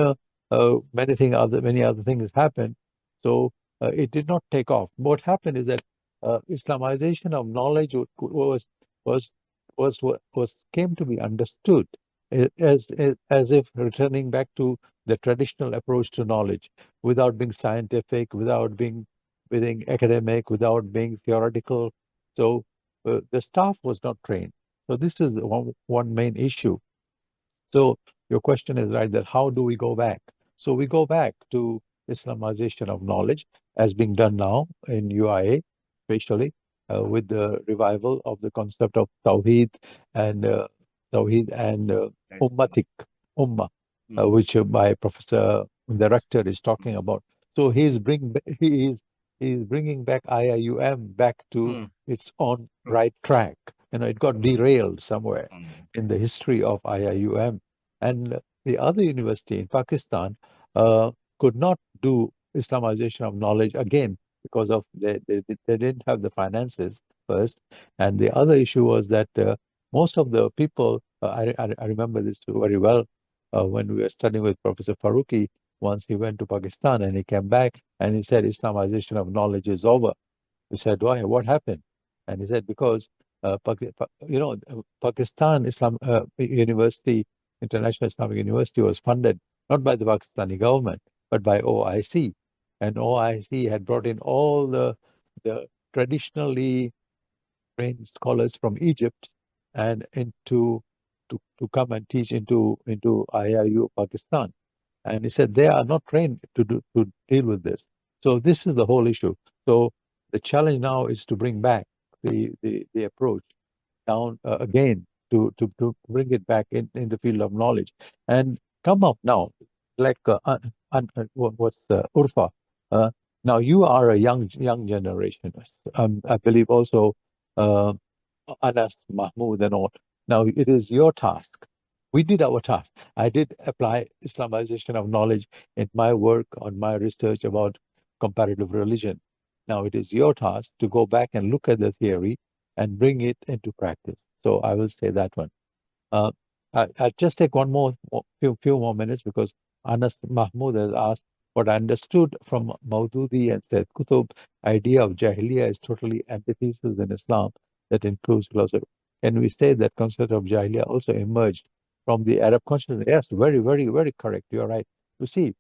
many other things happened. So it did not take off. What happened is that Islamization of knowledge was came to be understood as if returning back to the traditional approach to knowledge, without being scientific, without being academic, without being theoretical. So the staff was not trained. So this is one main issue. So your question is right, that how do we go back? So we go back to Islamization of knowledge as being done now in UIA, especially with the revival of the concept of Tawheed and Ummatik, Ummah, which my professor, the rector, is talking about. So he is bringing back IIUM back to its own right track. You know, it got derailed somewhere in the history of IIUM. And the other university in Pakistan could not do Islamization of knowledge again because of they didn't have the finances first. And the other issue was that most of the people, I remember this very well, when we were studying with Professor Farooqi, once he went to Pakistan and he came back and he said Islamization of knowledge is over. We said, why? What happened? And he said, because Pakistan Islam University, International Islamic University, was funded not by the Pakistani government but by OIC, and OIC had brought in all the traditionally trained scholars from Egypt and to come and teach into IIU Pakistan. And he said they are not trained to deal with this. So this is the whole issue. So the challenge now is to bring back the approach down again, to bring it back in the field of knowledge and come up now, like what's Urfa. Now you are a young generation. I believe also Anas, Mahmoud, and all. Now it is your task. We did our task. I did apply Islamization of knowledge in my work on my research about comparative religion. Now it is your task to go back and look at the theory and bring it into practice. So I will say that one. I'll just take few more minutes, because Anas Mahmoud has asked what I understood from Maududi and Sayyid Qutb. Idea of Jahiliyyah is totally antithesis in Islam that includes philosophy. And we say that concept of Jahiliyyah also emerged from the Arab consciousness. Yes, very, very, very correct. You're right. You see,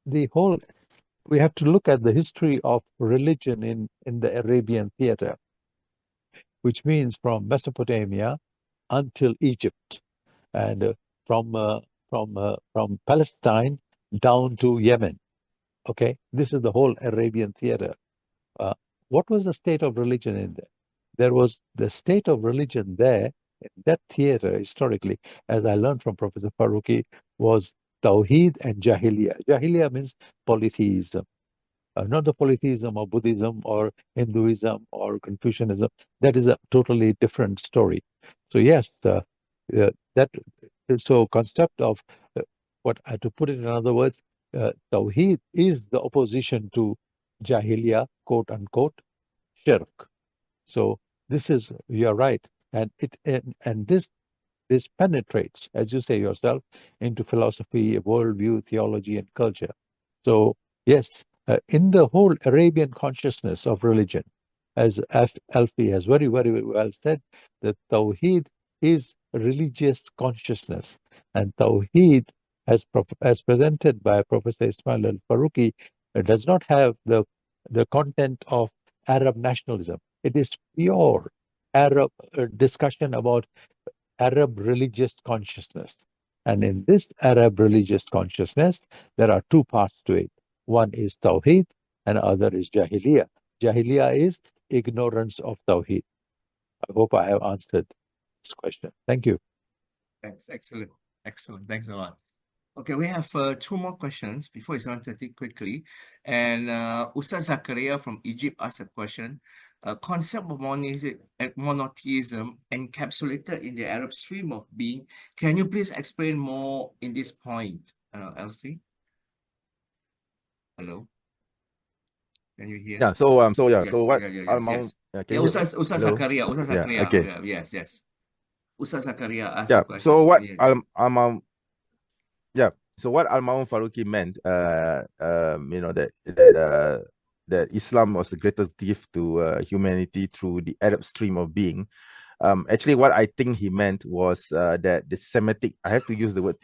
we have to look at the history of religion in the Arabian theater, which means from Mesopotamia until Egypt, and from Palestine down to Yemen. Okay, this is the whole Arabian theater. What was the state of religion in there? There was the state of religion there in that theater historically, as I learned from Professor Farooqi, was Tawheed and Jahiliyyah. Jahiliyyah means polytheism. Not the polytheism of Buddhism or Hinduism or Confucianism. That is a totally different story. So yes, concept of to put it in other words, Tawheed is the opposition to Jahiliyyah, quote unquote, shirk. So this is, you're right, and this penetrates, as you say yourself, into philosophy, worldview, theology, and culture. So yes, in the whole Arabian consciousness of religion, as Alfie has very, very well said, that Tawheed is religious consciousness, and Tawheed, as presented by Professor ISMA'IL Al Farooqi, does not have the content of Arab nationalism. It is pure Arab discussion about Arab religious consciousness. And in this Arab religious consciousness, there are two parts to it. One is Tawheed and other is Jahiliyyah. Jahiliyyah is ignorance of Tawheed. I hope I have answered this question. Thank you. Thanks. Excellent. Excellent. Thanks a lot. Okay, we have two more questions before it's 1:30 quickly. And Ustaz Zakaria from Egypt asked a question. Concept of monotheism encapsulated in the Arab stream of being. Can you please explain more in this point, Alfie? Hello? Can you hear? Yeah. So Yes, what yes. Al-Maun? Ustaz Zakaria. Ustaz Zakaria. Okay. Yes. Ustaz Zakaria asked Yeah. a question. So what Yeah. So what Al-Ma'mun Faruqi meant, that Islam was the greatest gift to humanity through the Arab stream of being. Actually, what I think he meant was that the Semitic, I have to use the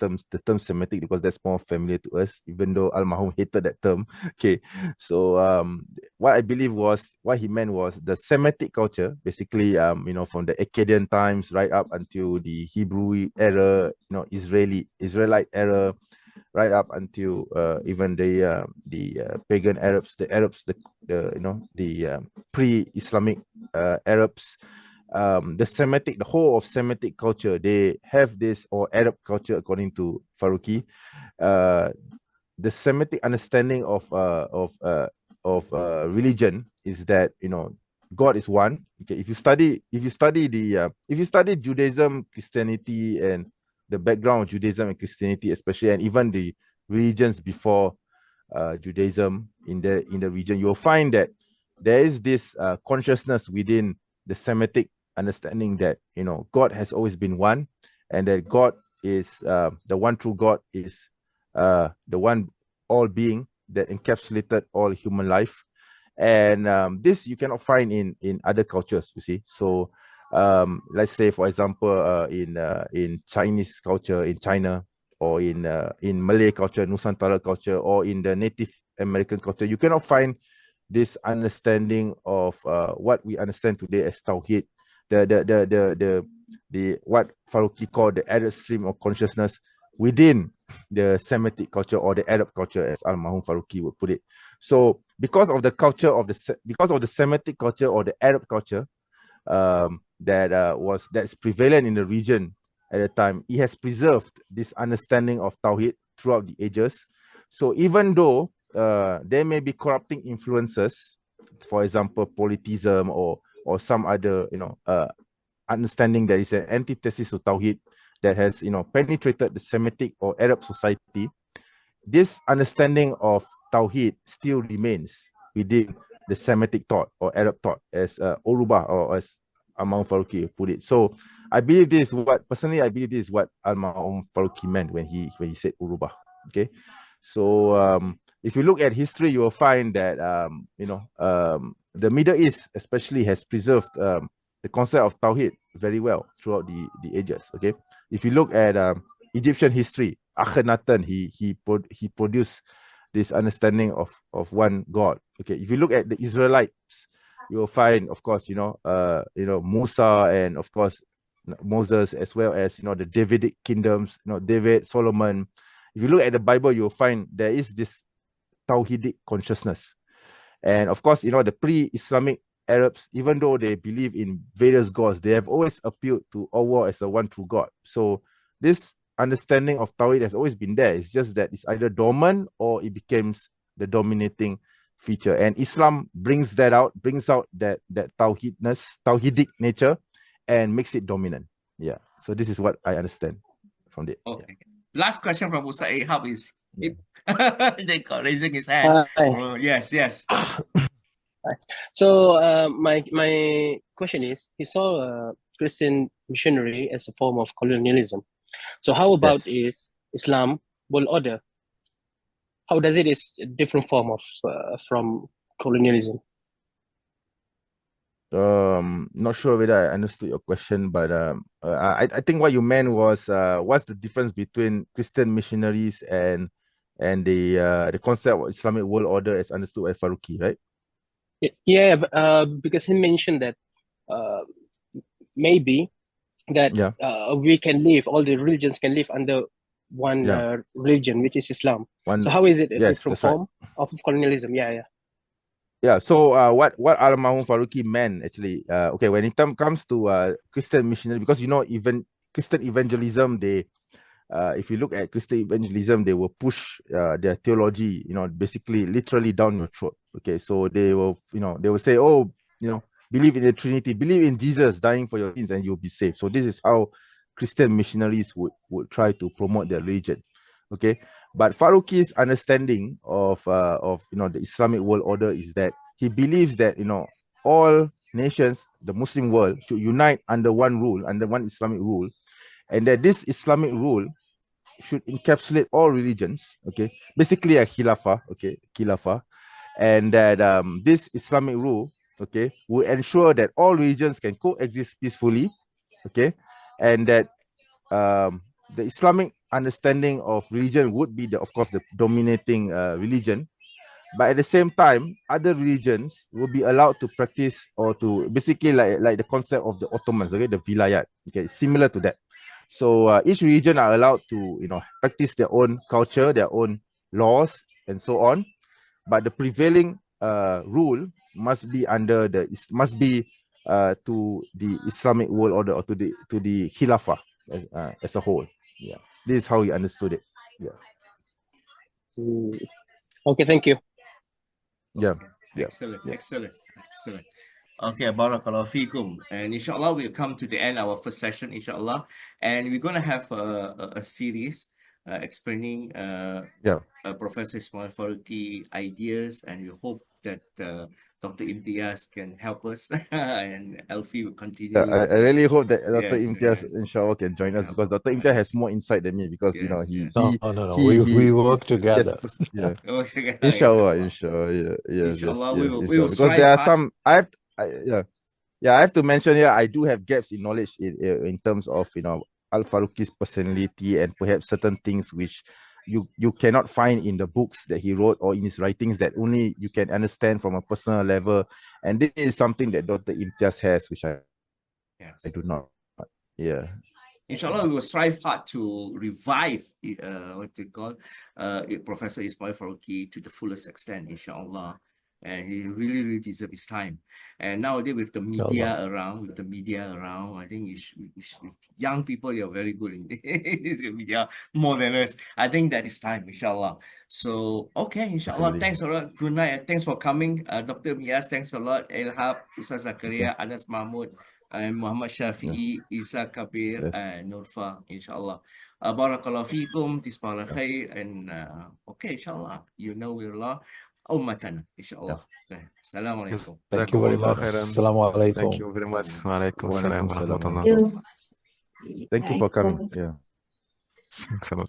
term Semitic because that's more familiar to us, even though Al-Mahum hated that term. Okay, so what I believe was, what he meant was the Semitic culture, basically, from the Akkadian times right up until the Hebrew era, Israelite era, right up until even the pagan Arabs, the pre-Islamic Arabs. The whole of Semitic culture, they have this, or Arab culture, according to Faruqi, the Semitic understanding of religion is that God is one. Okay, if you study Judaism, Christianity, and the background of Judaism and Christianity, especially, and even the religions before Judaism in the region, you'll find that there is this consciousness within the Semitic understanding that God has always been one, and that God is the one true God is the one all being that encapsulated all human life. And this you cannot find in other cultures, you see. So let's say, for example, in Chinese culture in China, or in Malay culture, Nusantara culture, or in the Native American culture, you cannot find this understanding of what we understand today as Tawhid, the what Faruqi called the Arab stream of consciousness within the Semitic culture, or the Arab culture, as Al-Mahum Faruqi would put it. So because of the Semitic culture, or the Arab culture, that's prevalent in the region at the time, he has preserved this understanding of Tawhid throughout the ages. So even though there may be corrupting influences, for example, politism, or some other understanding that is an antithesis to Tawhid that has penetrated the Semitic or Arab society, this understanding of Tawhid still remains within the Semitic thought or Arab thought, as Urubah, or as Al-Mahum Faruqi put it. So I believe this is what Al-Mahum Faruqi meant when he said Urubah. Okay, so if you look at history, you will find that the Middle East especially has preserved the concept of Tawhid very well throughout the ages. Okay, if you look at Egyptian history, Akhenaten, he produced this understanding of one God. Okay, if you look at the Israelites, you will find, of course, Musa, and of course Moses, as well as the Davidic kingdoms, David, Solomon. If you look at the Bible, you will find there is this Tawhidic consciousness. And of course, the pre-Islamic Arabs, even though they believe in various gods, they have always appealed to Allah as the one true God. So this understanding of Tawhid has always been there. It's just that it's either dormant or it becomes the dominating feature. And Islam brings out that Tawhidic nature, and makes it dominant. Yeah. So this is what I understand from it. Okay. Yeah. Last question from Ustaz Ahab is they got raising his hand. Hi. Yes. So my question is, he saw a Christian missionary as a form of colonialism. So how about is Islam world order? How does it is a different form of from colonialism? Not sure whether I understood your question, but I think what you meant was what's the difference between Christian missionaries and the concept of Islamic world order as understood by Faruqi, right? Yeah, because he mentioned that maybe that we can live, all the religions can live under one religion, which is Islam. So how is it a different form of colonialism? Yeah, so what Al-Mahum Faruqi meant, actually, okay, when it comes to Christian missionary, because even Christian evangelism, they if you look at Christian evangelism, they will push their theology, basically literally down your throat. Okay, so they will say, oh, believe in the Trinity, believe in Jesus dying for your sins, and you'll be saved. So this is how Christian missionaries would try to promote their religion. Okay, but Faruqi's understanding of the Islamic world order is that he believes that all nations, the Muslim world, should unite under one rule, under one Islamic rule, and that this Islamic rule should encapsulate all religions, okay, basically a khilafah, okay, khilafah, and that this Islamic rule, okay, will ensure that all religions can coexist peacefully, okay, and that the Islamic understanding of religion would be, of course, the dominating religion, but at the same time, other religions will be allowed to practice, or to basically like the concept of the Ottomans, okay, the vilayat, okay, similar to that. So each religion are allowed to, practice their own culture, their own laws, and so on. But the prevailing rule must be to the Islamic world order, or to the Khilafah as a whole. Yeah, this is how he understood it. Yeah. Okay, thank you. Yeah. Excellent. Okay, barakallahu fikum. And inshallah, we'll come to the end of our first session, inshallah. And we're going to have a series explaining Professor Ismail Farooqi ideas, and we hope that Dr. Imtiaz can help us and Alfie will continue. Yeah, I really hope that Dr. Imtiaz, inshallah, can join us, because Dr. Imtiaz has more insight than me, because we work together. Inshallah, yes, we will because there are some I have to mention here, I do have gaps in knowledge in terms of Al Farooqi's personality, and perhaps certain things which you cannot find in the books that he wrote, or in his writings, that only you can understand from a personal level. And this is something that Dr. Imtiaz has, which I do not. Yeah. Inshallah, we will strive hard to revive Professor Ismail Farooqi to the fullest extent, inshallah. And he really deserves his time. And nowadays, with the media around, I think young people, you're very good in this media, more than us. I think that is time, inshallah. So, okay, inshallah. Thanks a lot. Good night. And thanks for coming. Dr. Miyaz, thanks a lot. Elhab, Ustaz Zakaria, Anas Mahmud, and Muhammad Shafi'i, Isa Kabir, and Nurfa, inshallah. Barakallahu fikum, tisbah khair, and okay, inshallah. We'll Ummatana, inshallah. Assalamualaikum. Thank you very much. Assalamualaikum. Thank you very much. Waalaikumsalam warahmatullahi wabarakatuh. Thank you for coming. Yeah. Thanks a lot.